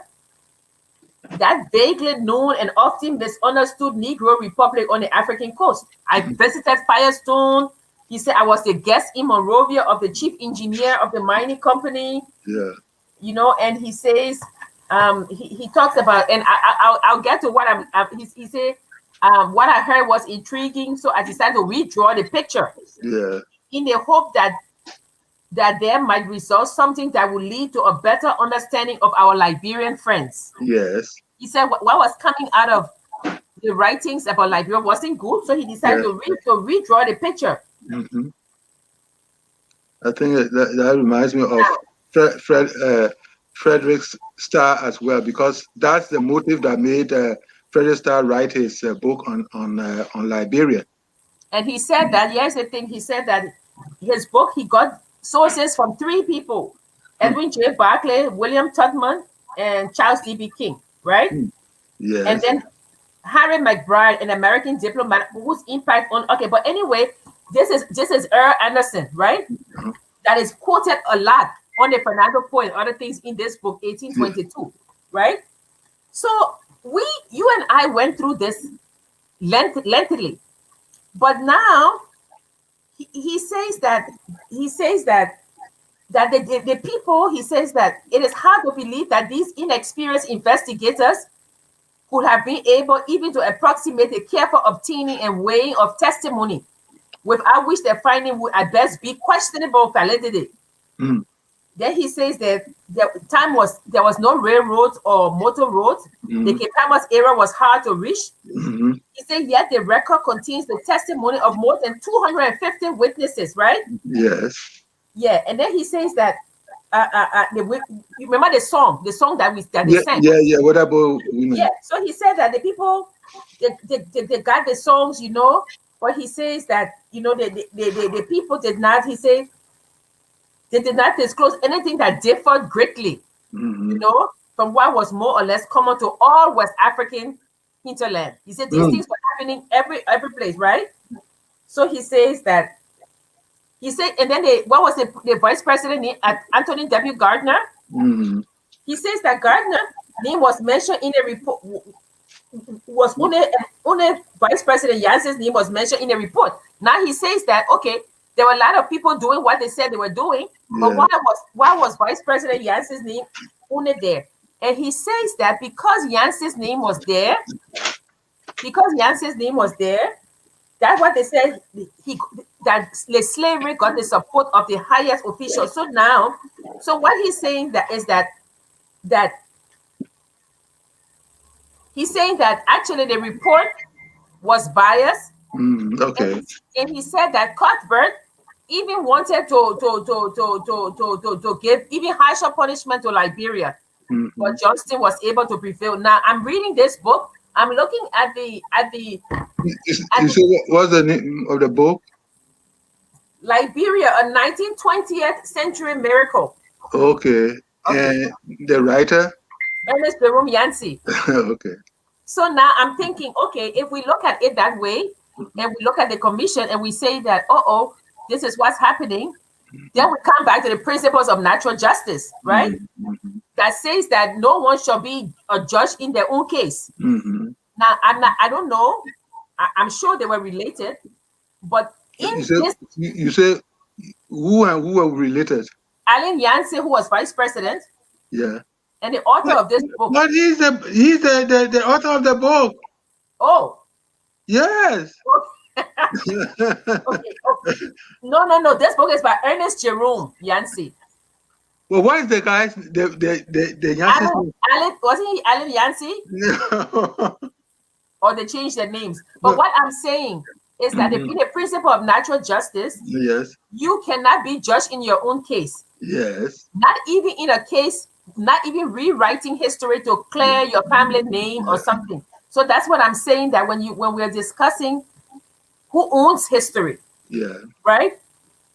that vaguely known and often misunderstood Negro Republic on the African coast. I visited Firestone. He said I was the guest in Monrovia of the chief engineer of the mining company. Yeah. You know, and he says, he talks about, and I'll get to what he said, what I heard was intriguing, so I decided to redraw the picture. Yeah. In the hope that there might result something that will lead to a better understanding of our Liberian friends. Yes. He said what was coming out of the writings about Liberia wasn't good, so he decided to redraw the picture. Mm-hmm. I think that reminds me of Frederick Starr as well, because that's the motive that made Frederick Starr write his book on Liberia. And he said that, here's the thing, he said that his book, he got sources from 3 people: Edwin J. Barclay, William Tubman, and Charles D.B. King, right? Yes. And then Harry McBride, an American diplomat whose impact on, okay, but anyway, this is Earl Anderson, right? That is quoted a lot on the Fernando Poe and other things in this book, 1822, right? So you and I went through this lengthily, but now he says that the people, he says that it is hard to believe that these inexperienced investigators could have been able even to approximate the careful obtaining and weighing of testimony, without which their finding would at best be questionable validity. Then he says that there was no railroads or motor roads. The Cape Palmas area was hard to reach. He said, yet the record contains the testimony of more than 250 witnesses, right? Yes. Yeah, and then he says that you remember the song that they sang? Yeah. What about women? Yeah, so he said that the people, they got the songs, you know, but he says that, you know, the people did not, he said, they did not disclose anything that differed greatly, you know, from what was more or less common to all West African hinterland. He said these things were happening every place, right? So he says that, and then what was the vice president name? Anthony W. Gardner. He says that Gardner name was mentioned in a report. was only Vice President Yancey's name was mentioned in the report. Now he says that okay, there were a lot of people doing what they said they were doing, but Yeah. why was Vice President Yancey's name only there? And he says that because Yancey's name was there, that's what they said. He that the slavery got the support of the highest officials. So now, so what he's saying that is that he's saying that actually the report was biased, Okay. and he said that Cuthbert even wanted to give even harsher punishment to Liberia, but Johnston was able to prevail. Now I'm reading this book. I'm looking at the You see what's the name of the book? Liberia, a 1920th century miracle. Okay. Okay. And the writer? Ernest Jerome Yancey. Okay. So now I'm thinking, okay, if we look at it that way, and we look at the commission and we say that, oh, this is what's happening, then we come back to the principles of natural justice, right? That says that no one shall be a judge in their own case. Now, I don't know. I'm sure they were related, but you say who and who are related? Allen Yancey, who was vice president, Yeah. and the author of this book. But he's the author of the book. Oh. Yes. Okay. No. This book is by Ernest Jerome Yancey. Well, what is the guy's the Yancey? Allen, wasn't he Allen Yancey? No. Or they changed their names. But what I'm saying is that in the principle of natural justice, yes, you cannot be judged in your own case. Yes. Not even in a case, not even rewriting history to clear your family name or something. So that's what I'm saying, that when we're discussing who owns history, right?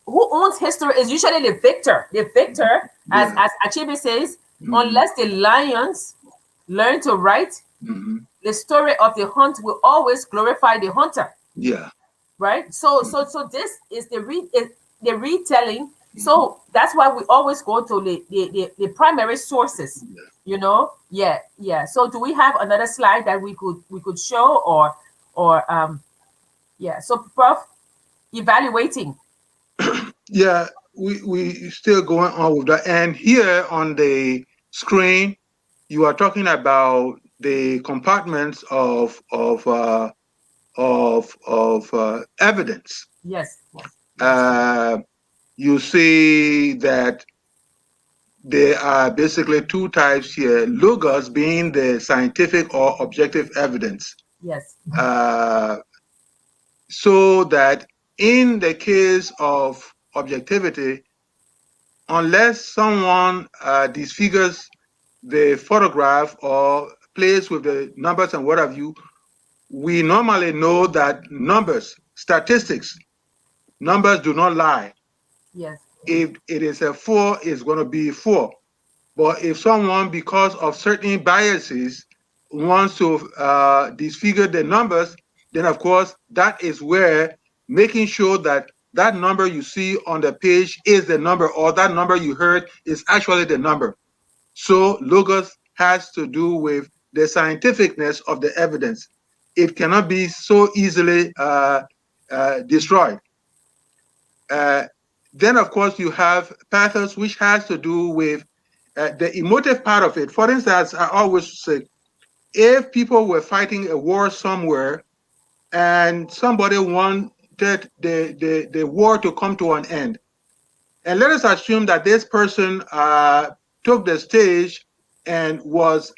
Who owns history is usually the victor. The victor, as Achebe says, unless the lions learn to write, the story of the hunt will always glorify the hunter. Yeah. Right. So this is the retelling. So that's why we always go to the primary sources. You know. Yeah. So do we have another slide that we could show or yeah. So Prof, evaluating. Yeah, we still going on with that. And here on the screen, you are talking about the compartments of evidence. Yes. You see that there are basically two types here. Logos being the scientific or objective evidence. Yes. So that in the case of objectivity, unless someone disfigures the photograph or plays with the numbers and what have you, we normally know that statistics, numbers do not lie. Yes. If it is a 4, it's going to be 4. But if someone, because of certain biases, wants to disfigure the numbers, then of course, that is where making sure that that number you see on the page is the number, or that number you heard is actually the number. So logos has to do with the scientificness of the evidence. It cannot be so easily destroyed. Then, of course, you have pathos, which has to do with the emotive part of it. For instance, I always say, if people were fighting a war somewhere and somebody wanted the war to come to an end, and let us assume that this person took the stage and was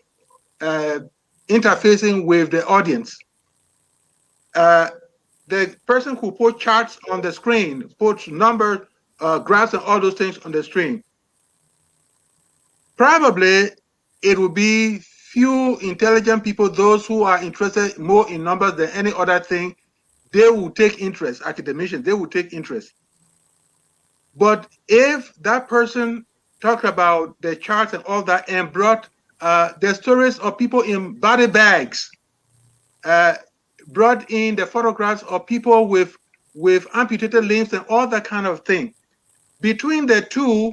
interfacing with the audience. The person who put charts on the screen, puts numbers, graphs, and all those things on the screen, probably it will be few intelligent people, those who are interested more in numbers than any other thing. They will take interest, academicians, they will take interest. But if that person talked about the charts and all that and brought the stories of people in body bags, brought in the photographs of people with amputated limbs and all that kind of thing, between the two,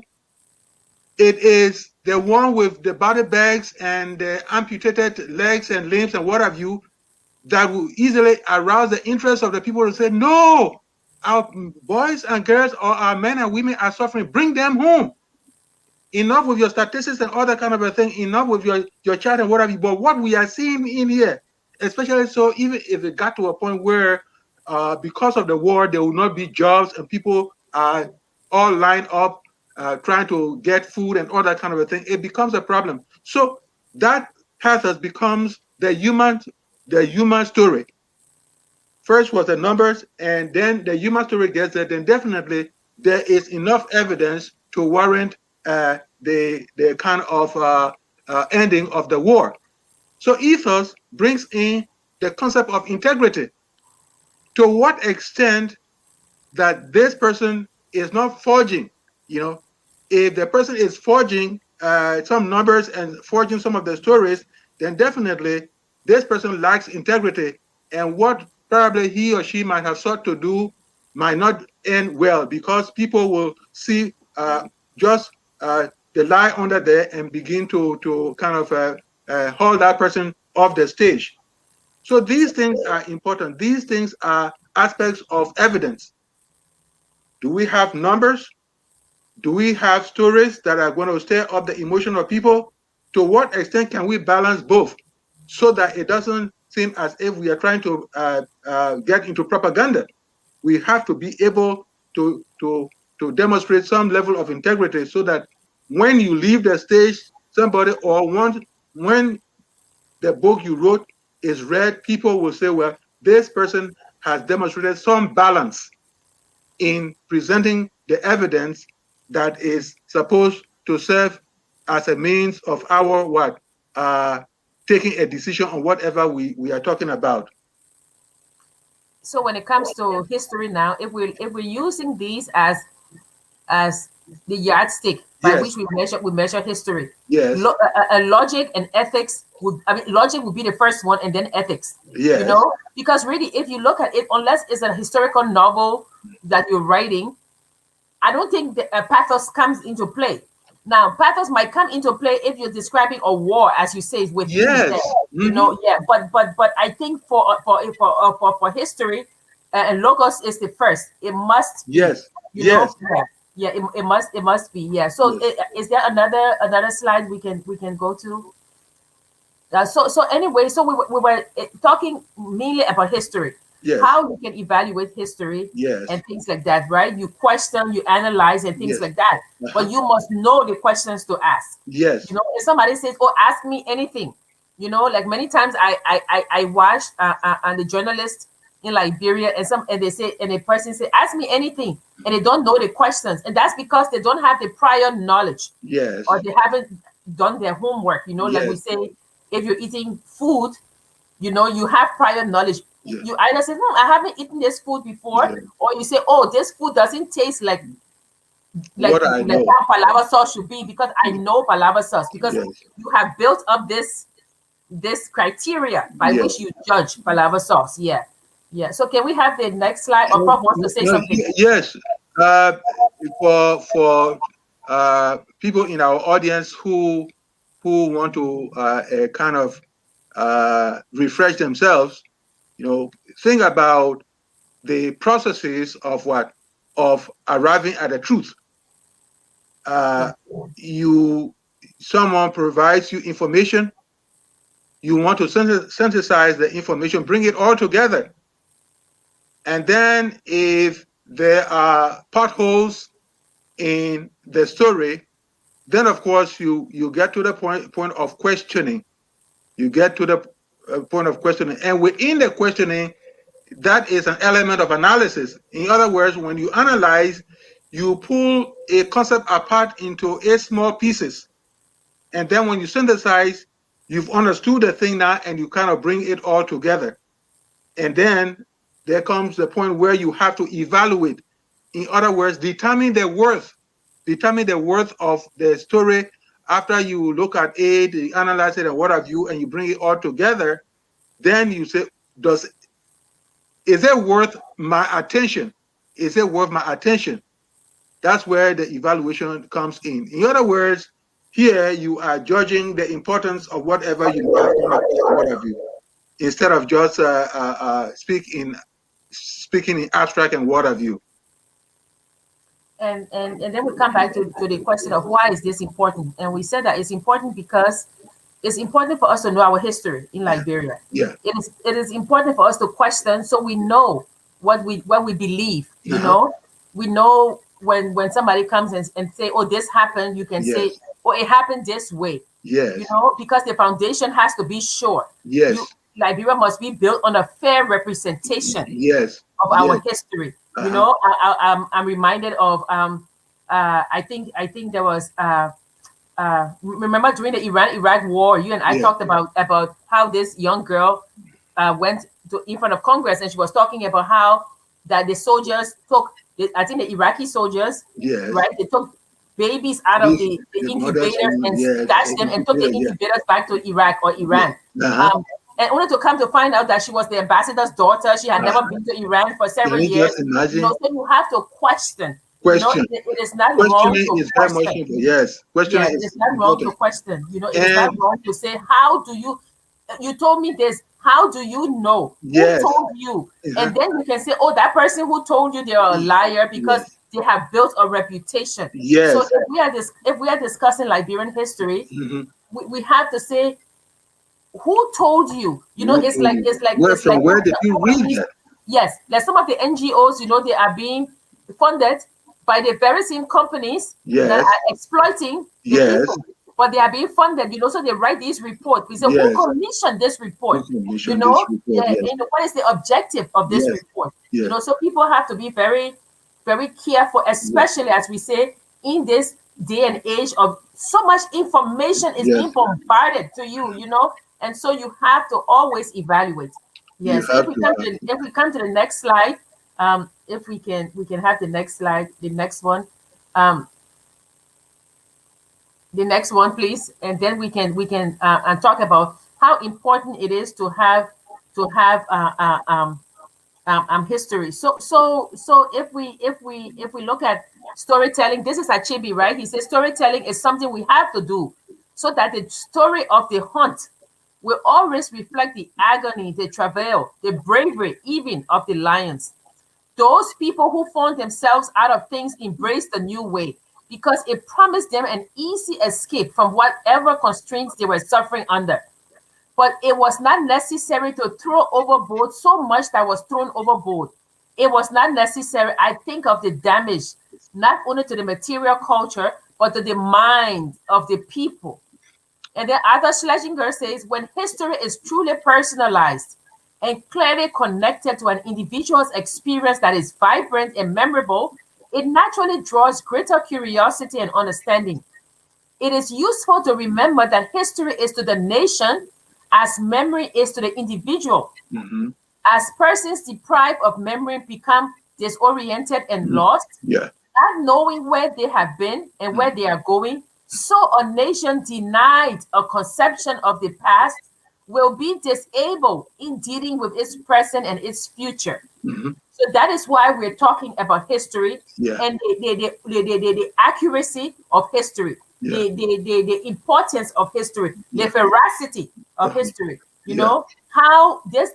it is the one with the body bags and the amputated legs and limbs and what have you, that will easily arouse the interest of the people to say, no, our boys and girls or our men and women are suffering. Bring them home. Enough with your statistics and all that kind of a thing. Enough with your chat and what have you. But what we are seeing in here, especially so, even if it got to a point where because of the war, there will not be jobs and people are all lined up trying to get food and all that kind of a thing, it becomes a problem. So that pathos becomes the human story. First was the numbers, and then the human story gets there. Then definitely there is enough evidence to warrant the kind of ending of the war. So ethos brings in the concept of integrity. To what extent that this person is not forging, if the person is forging some numbers and forging some of the stories, then definitely this person lacks integrity, and what probably he or she might have sought to do might not end well, because people will see just the lie under there and begin to kind of haul that person off the stage. So these things are important. These things are aspects of evidence. Do we have numbers? Do we have stories that are going to stir up the emotion of people? To what extent can we balance both so that it doesn't seem as if we are trying to get into propaganda? We have to be able to demonstrate some level of integrity so that when you leave the stage, somebody or when the book you wrote is read, people will say, well, this person has demonstrated some balance in presenting the evidence that is supposed to serve as a means of our taking a decision on whatever we are talking about. So when it comes to history now, if we're using these as the yardstick by Yes. which we measure history, Yes. Logic and ethics logic would be the first one, and then ethics. Yes. Because really, if you look at it, unless it's a historical novel that you're writing, I don't think the pathos comes into play. Now, pathos might come into play if you're describing a war, as you say, with Yes. yeah. But I think for history, and logos is the first. It must be, yes. Yes. Yeah. It must be, yeah. So, yes. Is there another slide we can go to? So anyway, so we were talking mainly about history. Yes. How you can evaluate history, yes. and things like that, right? You question, you analyze, and things yes. like that. But you must know the questions to ask. Yes. If somebody says, "Oh, ask me anything," like many times I watched and the journalist in Liberia, and they say, and a person say, "Ask me anything," and they don't know the questions, and that's because they don't have the prior knowledge. Yes. Or they haven't done their homework. Like we say, if you're eating food, you have prior knowledge. You either say, I haven't eaten this food before, or you say, oh, this food doesn't taste like how palava sauce should be, because I know palava sauce, because you have built up this criteria by which you judge palava sauce. Yeah. So can we have the next slide? Or Prof wants to say something. Yes. For people in our audience who want to kind of refresh themselves, think about the processes of arriving at the truth. Someone provides you information. You want to synthesize the information, bring it all together. And then if there are potholes in the story, then of course you get to the point of questioning. You get to the point of questioning. And within the questioning, that is an element of analysis. In other words, when you analyze, you pull a concept apart into 8 small pieces. And then when you synthesize, you've understood the thing now, and you kind of bring it all together. And then there comes the point where you have to evaluate. In other words, determine the worth of the story. After you look at it, you analyze it, and what have you, and you bring it all together, then you say, is it worth my attention? Is it worth my attention? That's where the evaluation comes in. In other words, Here you are judging the importance of whatever you have come across or what have you, instead of just speaking in abstract and what have you. And then we come back to the question of why is this important? And we said that it's important because it's important for us to know our history in Liberia. Yeah. It is important for us to question so we know what we believe. You know, we know when somebody comes and say, oh, this happened, you can say, oh, it happened this way. Yes. You know, because the foundation has to be sure. Yes. Liberia must be built on a fair representation Yes. of our history. You know, I'm reminded of I think there was remember during the Iran-Iraq war, you and I talked about how this young girl went in front of Congress and she was talking about how that the soldiers took I think the Iraqi soldiers, right? They took babies out of the incubators and snatched them and took the incubators back to Iraq or Iran. And only to come to find out that she was the ambassador's daughter. She had never been to Iran for several years. You know, so you have to question. You know, it is not wrong to question. Yes, questioning it is not wrong to question. You know, it is not wrong to say, how do you told me this, how do you know? Who told you? And then you can say, oh, that person who told you, they are a liar because they have built a reputation. So if we are discussing Liberian history, we have to say, who told you? You know, it's like where did you read that? Yes, like some of the NGOs, you know, they are being funded by the very same companies that are exploiting the people, but they are being funded, you know, so they write these reports. We say, who commissioned this report? You know, and what is the objective of this report? You know, so people have to be very, very careful, especially as we say, in this day and age of so much information is being bombarded to you, you know, and so you have to always evaluate. Yes. So if we come to the next slide, if we can have the next slide, the next one, please, and then we can and talk about how important it is to have history. So if we look at storytelling, this is Achibi, right? He says storytelling is something we have to do so that the story of the hunt will always reflect the agony, the travail, the bravery, even of the lions. Those people who found themselves out of things embraced the new way because it promised them an easy escape from whatever constraints they were suffering under. But it was not necessary to throw overboard so much that was thrown overboard. It was not necessary. I think of the damage, not only to the material culture, but to the mind of the people. And then Arthur Schlesinger says, when history is truly personalized and clearly connected to an individual's experience that is vibrant and memorable, it naturally draws greater curiosity and understanding. It is useful to remember that history is to the nation as memory is to the individual. As persons deprived of memory become disoriented and lost, not knowing where they have been and where they are going, so a nation denied a conception of the past will be disabled in dealing with its present and its future. So that is why we're talking about history and the accuracy of history, the importance of history, the veracity of history. You know, how this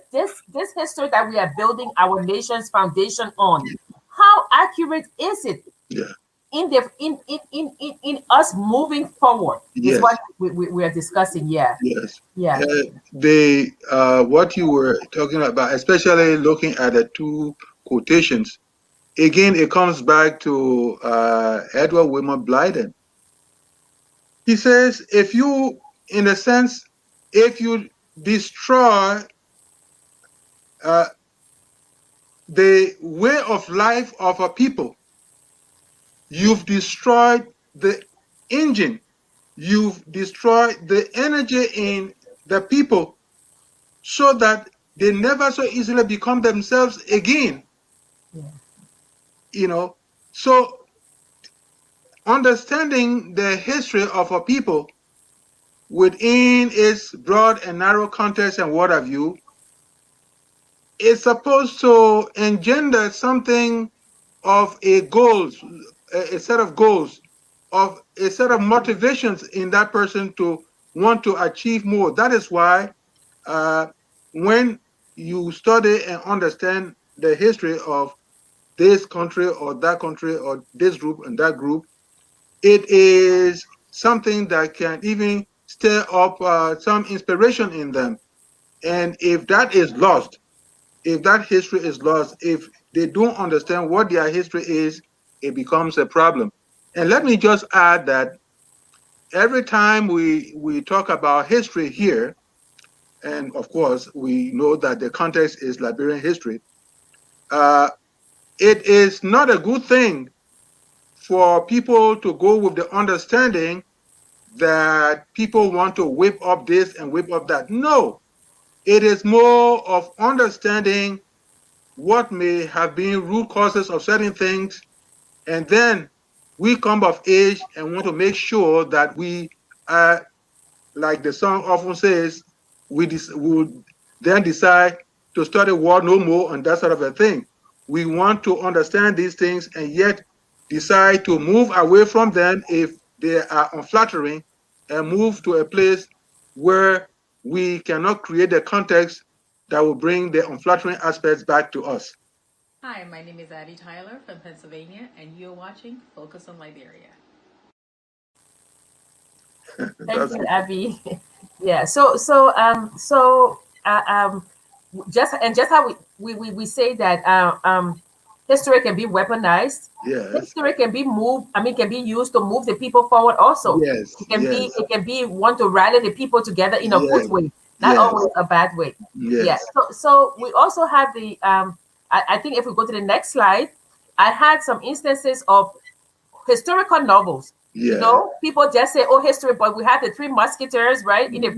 history that we are building our nation's foundation on, how accurate is it? In us moving forward is what we are discussing. What you were talking about, especially looking at the two quotations, again it comes back to Edward Wilmot Blyden. He says, if you destroy the way of life of a people, you've destroyed the engine. You've destroyed the energy in the people so that they never so easily become themselves again. You know, so understanding the history of a people within its broad and narrow context and what have you is supposed to engender something of a set of goals of a set of motivations in that person to want to achieve more. That is why when you study and understand the history of this country or that country or this group and that group, it is something that can even stir up some inspiration in them. And if that is lost, if that history is lost, if they don't understand what their history is, it becomes a problem. And let me just add that every time we talk about history here, and of course we know that the context is Liberian history, it is not a good thing for people to go with the understanding that people want to whip up this and whip up that. No, it is more of understanding what may have been root causes of certain things, and then we come of age and want to make sure that we are, like the song often says, we will then decide to study war no more and that sort of a thing. We want to understand these things and yet decide to move away from them if they are unflattering and move to a place where we cannot create the context that will bring the unflattering aspects back to us. Hi, my name is Addie Tyler from Pennsylvania, and you're watching Focus on Liberia. Thank you, Abby. Yeah. Just how we say that history can be weaponized. Yes. History can be moved. I mean, can be used to move the people forward. Also, Yes. It can be want to rally the people together in a good way, not always a bad way. Yes. Yeah. So we also have the I think if we go to the next slide, I had some instances of historical novels. Yeah. You know, people just say, "Oh, history," but we have the Three Musketeers, right? In the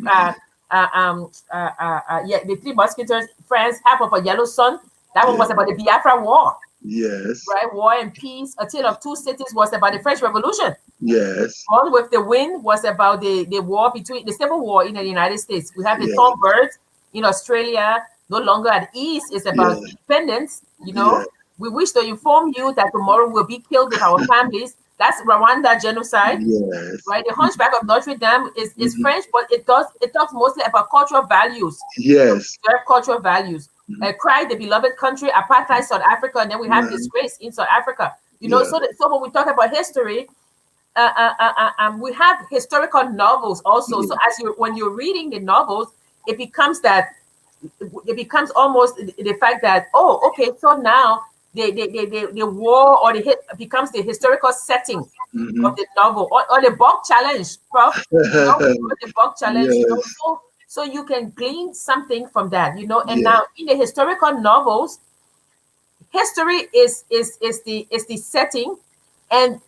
the Three Musketeers, France, Half of a Yellow Sun. That one was about the Biafra War. Yes. Right, War and Peace. A Tale of Two Cities was about the French Revolution. Yes. Gone with the Wind was about the war between the Civil War in the United States. We have the Yes. Tall Birds in Australia, No Longer at Ease is about independence. You know, we wish to inform you that tomorrow we'll be killed with our families. That's Rwanda genocide. Yes. Right, the Hunchback of Notre Dame is French, but it talks mostly about cultural values. Yes. Cultural values. Cry, the Beloved Country, Apartheid, South Africa, and then we have Disgrace in South Africa. You know, so when we talk about history, we have historical novels also. So when you're reading the novels, it becomes almost the fact that, oh, okay, so now the war or the hit becomes the historical setting of the novel or the book challenge, Prof. The book challenge, you know, so you can glean something from that, you know. And now in the historical novels, history is the setting, and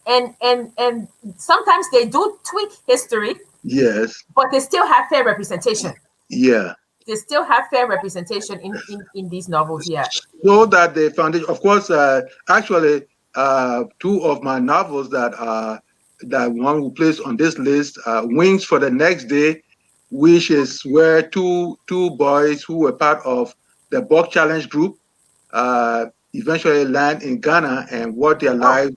sometimes they do tweak history. Yes. But they still have fair representation. Yeah. They still have fair representation in these novels. Yeah. So that the foundation, of course, actually, two of my novels that one will place on this list, Wings for the Next Day, which is where two boys who were part of the Buck Challenge group eventually land in Ghana, and what their lives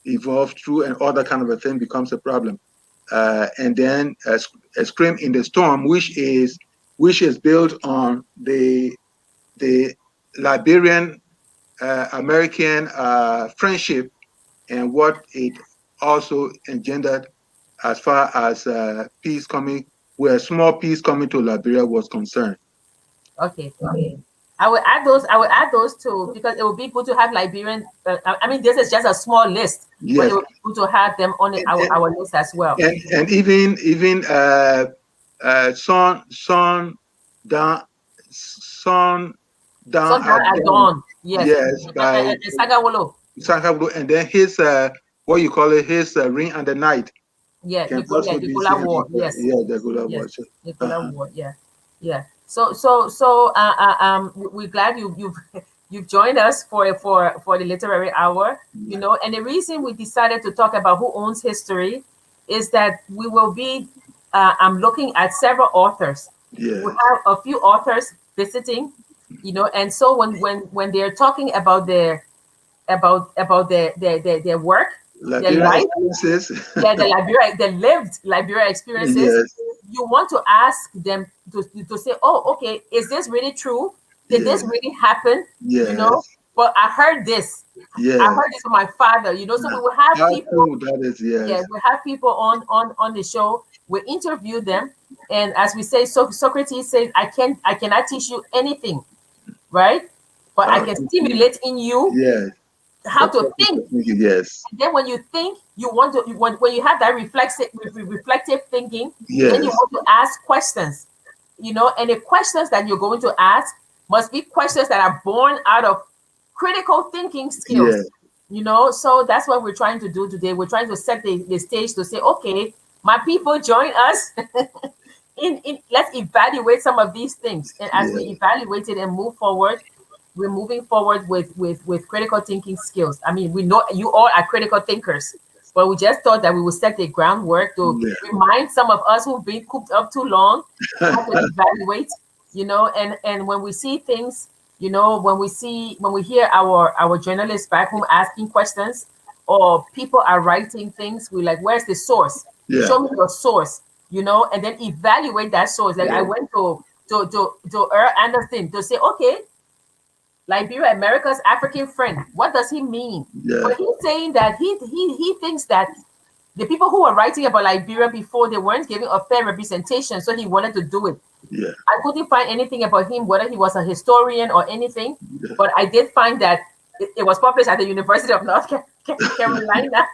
evolved through and all that kind of a thing becomes a problem. And then a Scream in the Storm, which is built on the Liberian American friendship and what it also engendered as far as peace coming, where small peace coming to Liberia was concerned. Okay. I will add those two because it would be good to have Liberian. I mean, this is just a small list, but it would be good to have them on our list as well. And even Sun Down at Dawn. Yes, by Sagawolo. And then his what you call it, his Ring and the Night. Yeah, the Gola War. Yes. Yeah, the Gola War. The Gola War. Yeah. So we're glad you've joined us for the literary hour. You know, and the reason we decided to talk about who owns history is that we will be I'm looking at several authors. We have a few authors visiting, you know, and so when they're talking about their work, their Liberia life, experiences. the lived Liberia experiences. Yes. You want to ask them to say, oh, okay, is this really true? Did this Yes. really happen? You know, Yes. but I heard this. I Yes. heard this from my father, you know, so we will have How people, true that is. yeah, Yes. we have people on the show. We interview them, and as we say, so Socrates says, I cannot teach you anything, right? But I How can to think. stimulate in you Yes. how to think. Yes. And then when you think, you want to when you have that reflective thinking, then you Yes. want to ask questions, you know, and the questions that you're going to ask must be questions that are born out of critical thinking skills, Yes. you know. So that's what we're trying to do today. We're trying to set the stage to say, okay, my people, join us. In let's evaluate some of these things, and as we Yes. evaluate it and move forward, we're moving forward with critical thinking skills. I mean, we know you all are critical thinkers, but we just thought that we would set the groundwork to Yeah. remind some of us who've been cooped up too long how to evaluate, you know. And when we see things, you know, when we hear our journalists back home asking questions, or people are writing things, we like, where's the source? Yeah. Show me your source, you know, and then evaluate that source. Like I Yeah. went to Earl Anderson to say, okay, Liberia, America's African friend. What does he mean? Yeah. But he's saying that he thinks that the people who were writing about Liberia before, they weren't giving a fair representation, so he wanted to do it. Yeah. I couldn't find anything about him, whether he was a historian or anything, Yeah. but I did find that it was published at the University of North Carolina,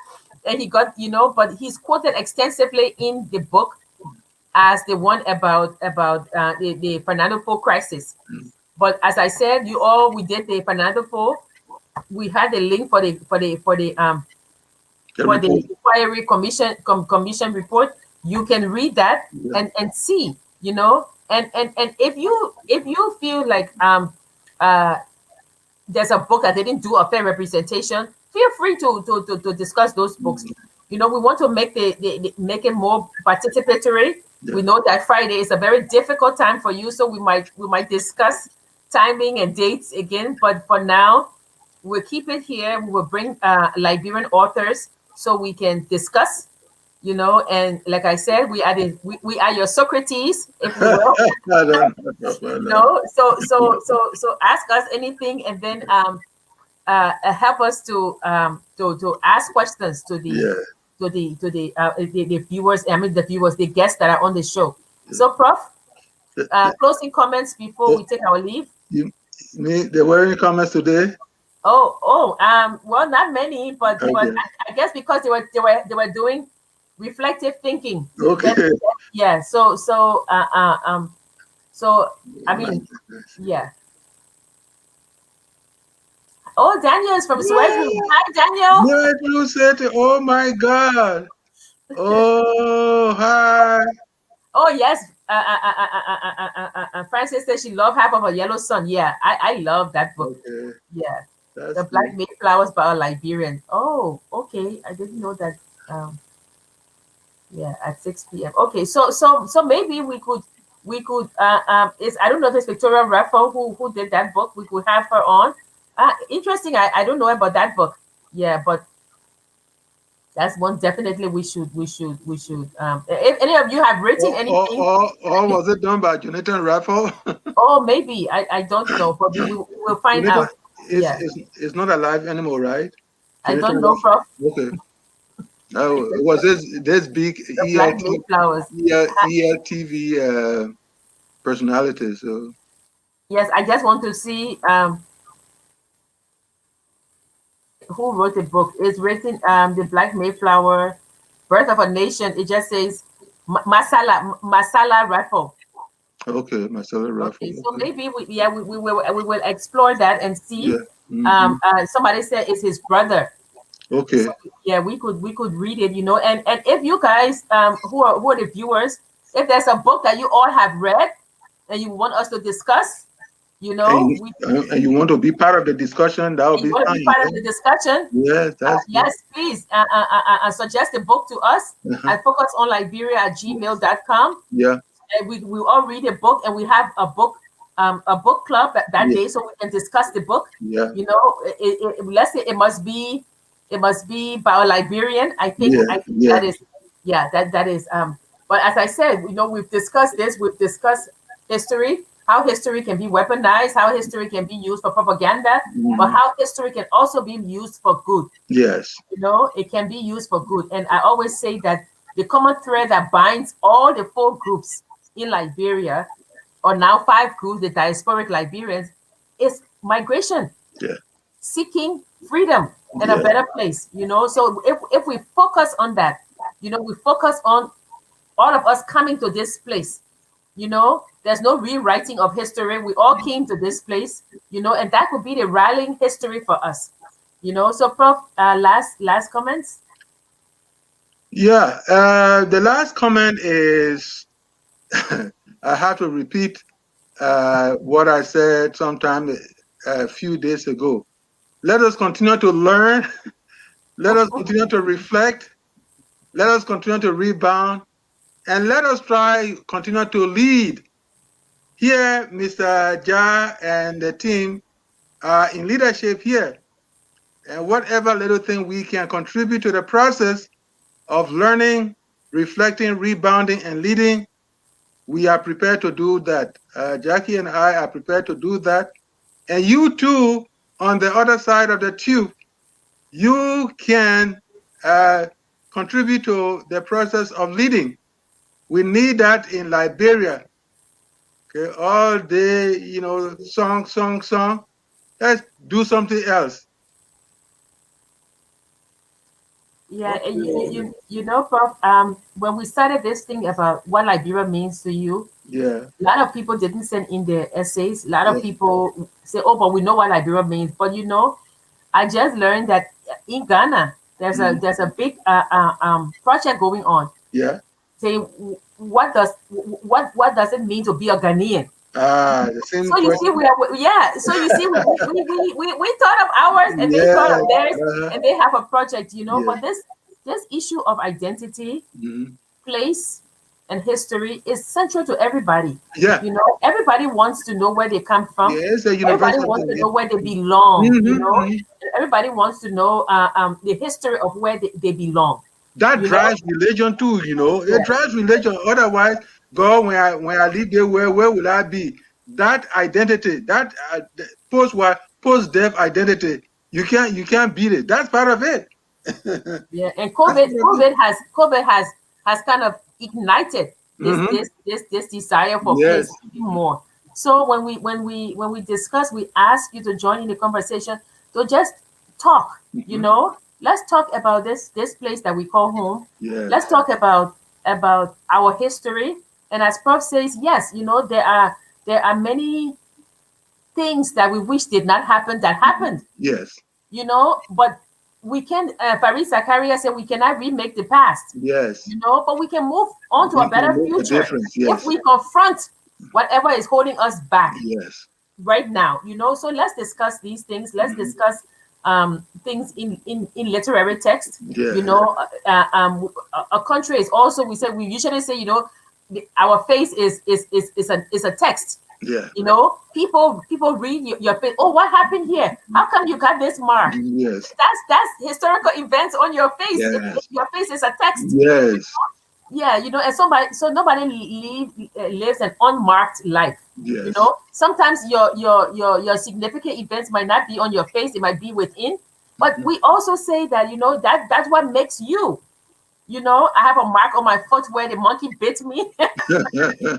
and he got, you know, but he's quoted extensively in the book as the one about the Fernando Po crisis. But as I said, we did the Fernando Po. We had the link for the inquiry commission report. You can read that and see, you know, and if you feel like there's a book that didn't do a fair representation, feel free to discuss those books. You know, we want to make make it more participatory. Yeah. We know that Friday is a very difficult time for you, so we might discuss timing and dates again. But for now, we'll keep it here. We will bring Liberian authors so we can discuss, you know. And like I said, we are your Socrates, if you will. No, so ask us anything, and then help us to ask questions to the viewers. I mean, the viewers, the guests that are on the show. So, Prof, closing comments before we take our leave. There were any comments today? Well, not many, but Okay. but I guess because they were doing reflective thinking. Okay. Yeah. So I mean, yeah. Oh, Daniel is from Sweden. Hi, Daniel. Oh my God. Oh, hi. Oh yes. Frances says she loved Half of a Yellow Sun. Yeah, I love that book. Okay. Yeah. That's The Black Mayflowers by a Liberian. Oh, okay. I didn't know that. Yeah, at 6 p.m. Okay, so maybe we could is I don't know if it's Victoria Raffo who did that book. We could have her on. Interesting. I don't know about that book. Yeah, but that's one definitely we should if any of you have written anything, or was it done by Jonathan Raffo? oh, maybe I don't know, but we will find Jonathan out. Yeah, is not alive anymore, right? I don't know, Prof. Okay. No, it was this big Black Mayflowers. ELTV personality. So Yes, I just want to see who wrote the book. It's written The Black Mayflower, Birth of a Nation. It just says Masala Raffo. Okay, Marcella Raffo. Okay, so maybe we will explore that and see. Yeah. Somebody said it's his brother. Okay. So, yeah, we could read it, you know. And if you guys who are the viewers, if there's a book that you all have read and you want us to discuss, you know, and you want to be part of the discussion, that would be fine. Be part of the discussion. Yes, yes, please suggest a book to us at focusonliberia@gmail.com. Yeah. And we all read a book, and we have a book club that day, so we can discuss the book. Yeah. You know, let's say it must be It must be bio-Liberian. I think that is, yeah, that is. But as I said, we've discussed this. We've discussed history, how history can be weaponized, how history can be used for propaganda, but how history can also be used for good. Yes. It can be used for good. And I always say that the common thread that binds all the 4 groups in Liberia, or now 5 groups, the diasporic Liberians, is migration. Yeah. Seeking freedom and a better place. So if we focus on that, we focus on all of us coming to this place. There's no rewriting of history. We all came to this place, and that would be the rallying history for us. So Prof, last comments. Yeah, the last comment is I have to repeat what I said sometime a few days ago. Let us continue to learn. Let us continue to reflect. Let us continue to rebound. And let us continue to lead. Here, Mr. Ja and the team are in leadership here. And whatever little thing we can contribute to the process of learning, reflecting, rebounding, and leading, we are prepared to do that. Jackie and I are prepared to do that. And you too, on the other side of the tube, you can contribute to the process of leading. We need that in Liberia. Okay, all day, song. Let's do something else. Yeah, and Prof, when we started this thing about what Liberia means to you, yeah, a lot of people didn't send in their essays. A lot of people say, "Oh, but we know what Liberia means." But I just learned that in Ghana, there's a big project going on. Yeah. Say, what does it mean to be a Ghanaian? The same So you see, So you see, we thought of ours, and they thought of theirs, and they have a project, But this issue of identity, place, and history is central to everybody. Yeah. Everybody wants to know where they come from. It's a Everybody universal wants thing. to know where they belong. Everybody wants to know the history of where they belong. That drives religion too, It drives religion. Otherwise, God, when I leave there, where will I be? That identity, that post-death identity, you can't beat it. That's part of it. Yeah, and COVID has kind of ignited this desire for place even more. So when we discuss, we ask you to join in the conversation, to just talk. Let's talk about this place that we call home. Let's talk about our history. And as Prof says, yes, there are many things that we wish did not happen that happened. Yes. But we can, Faris Zakaria said, we cannot remake the past. Yes. But we can move on to a better future if we confront whatever is holding us back. Yes. Right now, So let's discuss these things. Let's discuss things in literary text. A country is also, we usually say, our face is a text. Yeah. People read your face. Oh, what happened here? How come you got this mark? Yes. That's historical events on your face. Yes. Your face is a text. Yes. Yeah, and nobody lives an unmarked life. Yes. Sometimes your significant events might not be on your face; it might be within. But we also say that that's what makes you. I have a mark on my foot where the monkey bit me.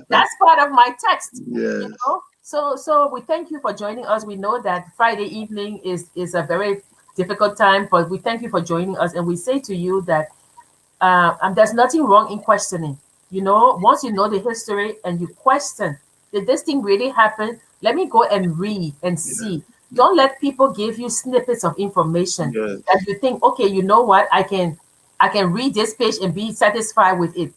That's part of my text. Yes. So we thank you for joining us. We know that Friday evening is a very difficult time, but we thank you for joining us, and we say to you that there's nothing wrong in questioning. Once you know the history and you question, did this thing really happen? Let me go and read and see. Don't let people give you snippets of information that you think, okay, you know what, I can read this page and be satisfied with it.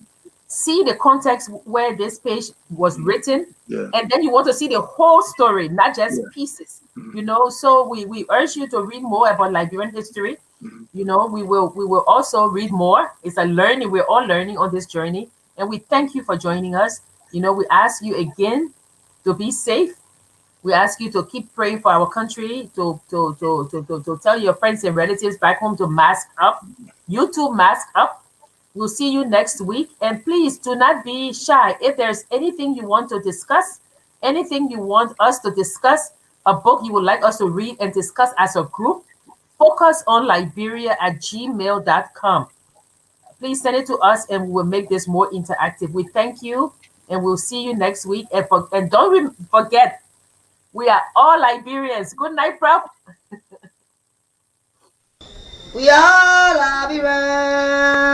See the context where this page was written, and then you want to see the whole story, not just pieces. So we urge you to read more about Liberian history. We will also read more. It's a learning. We're all learning on this journey, and we thank you for joining us. We ask you again to be safe, We ask you to keep praying for our country, to tell your friends and relatives back home to mask up. You too, mask up. We'll see you next week. And please do not be shy. If there's anything you want to discuss, anything you want us to discuss, a book you would like us to read and discuss as a group, focusonliberia@gmail.com. Please send it to us and we will make this more interactive. We thank you and we'll see you next week. And don't forget, we are all Liberians. Good night, bro. We are Liberians.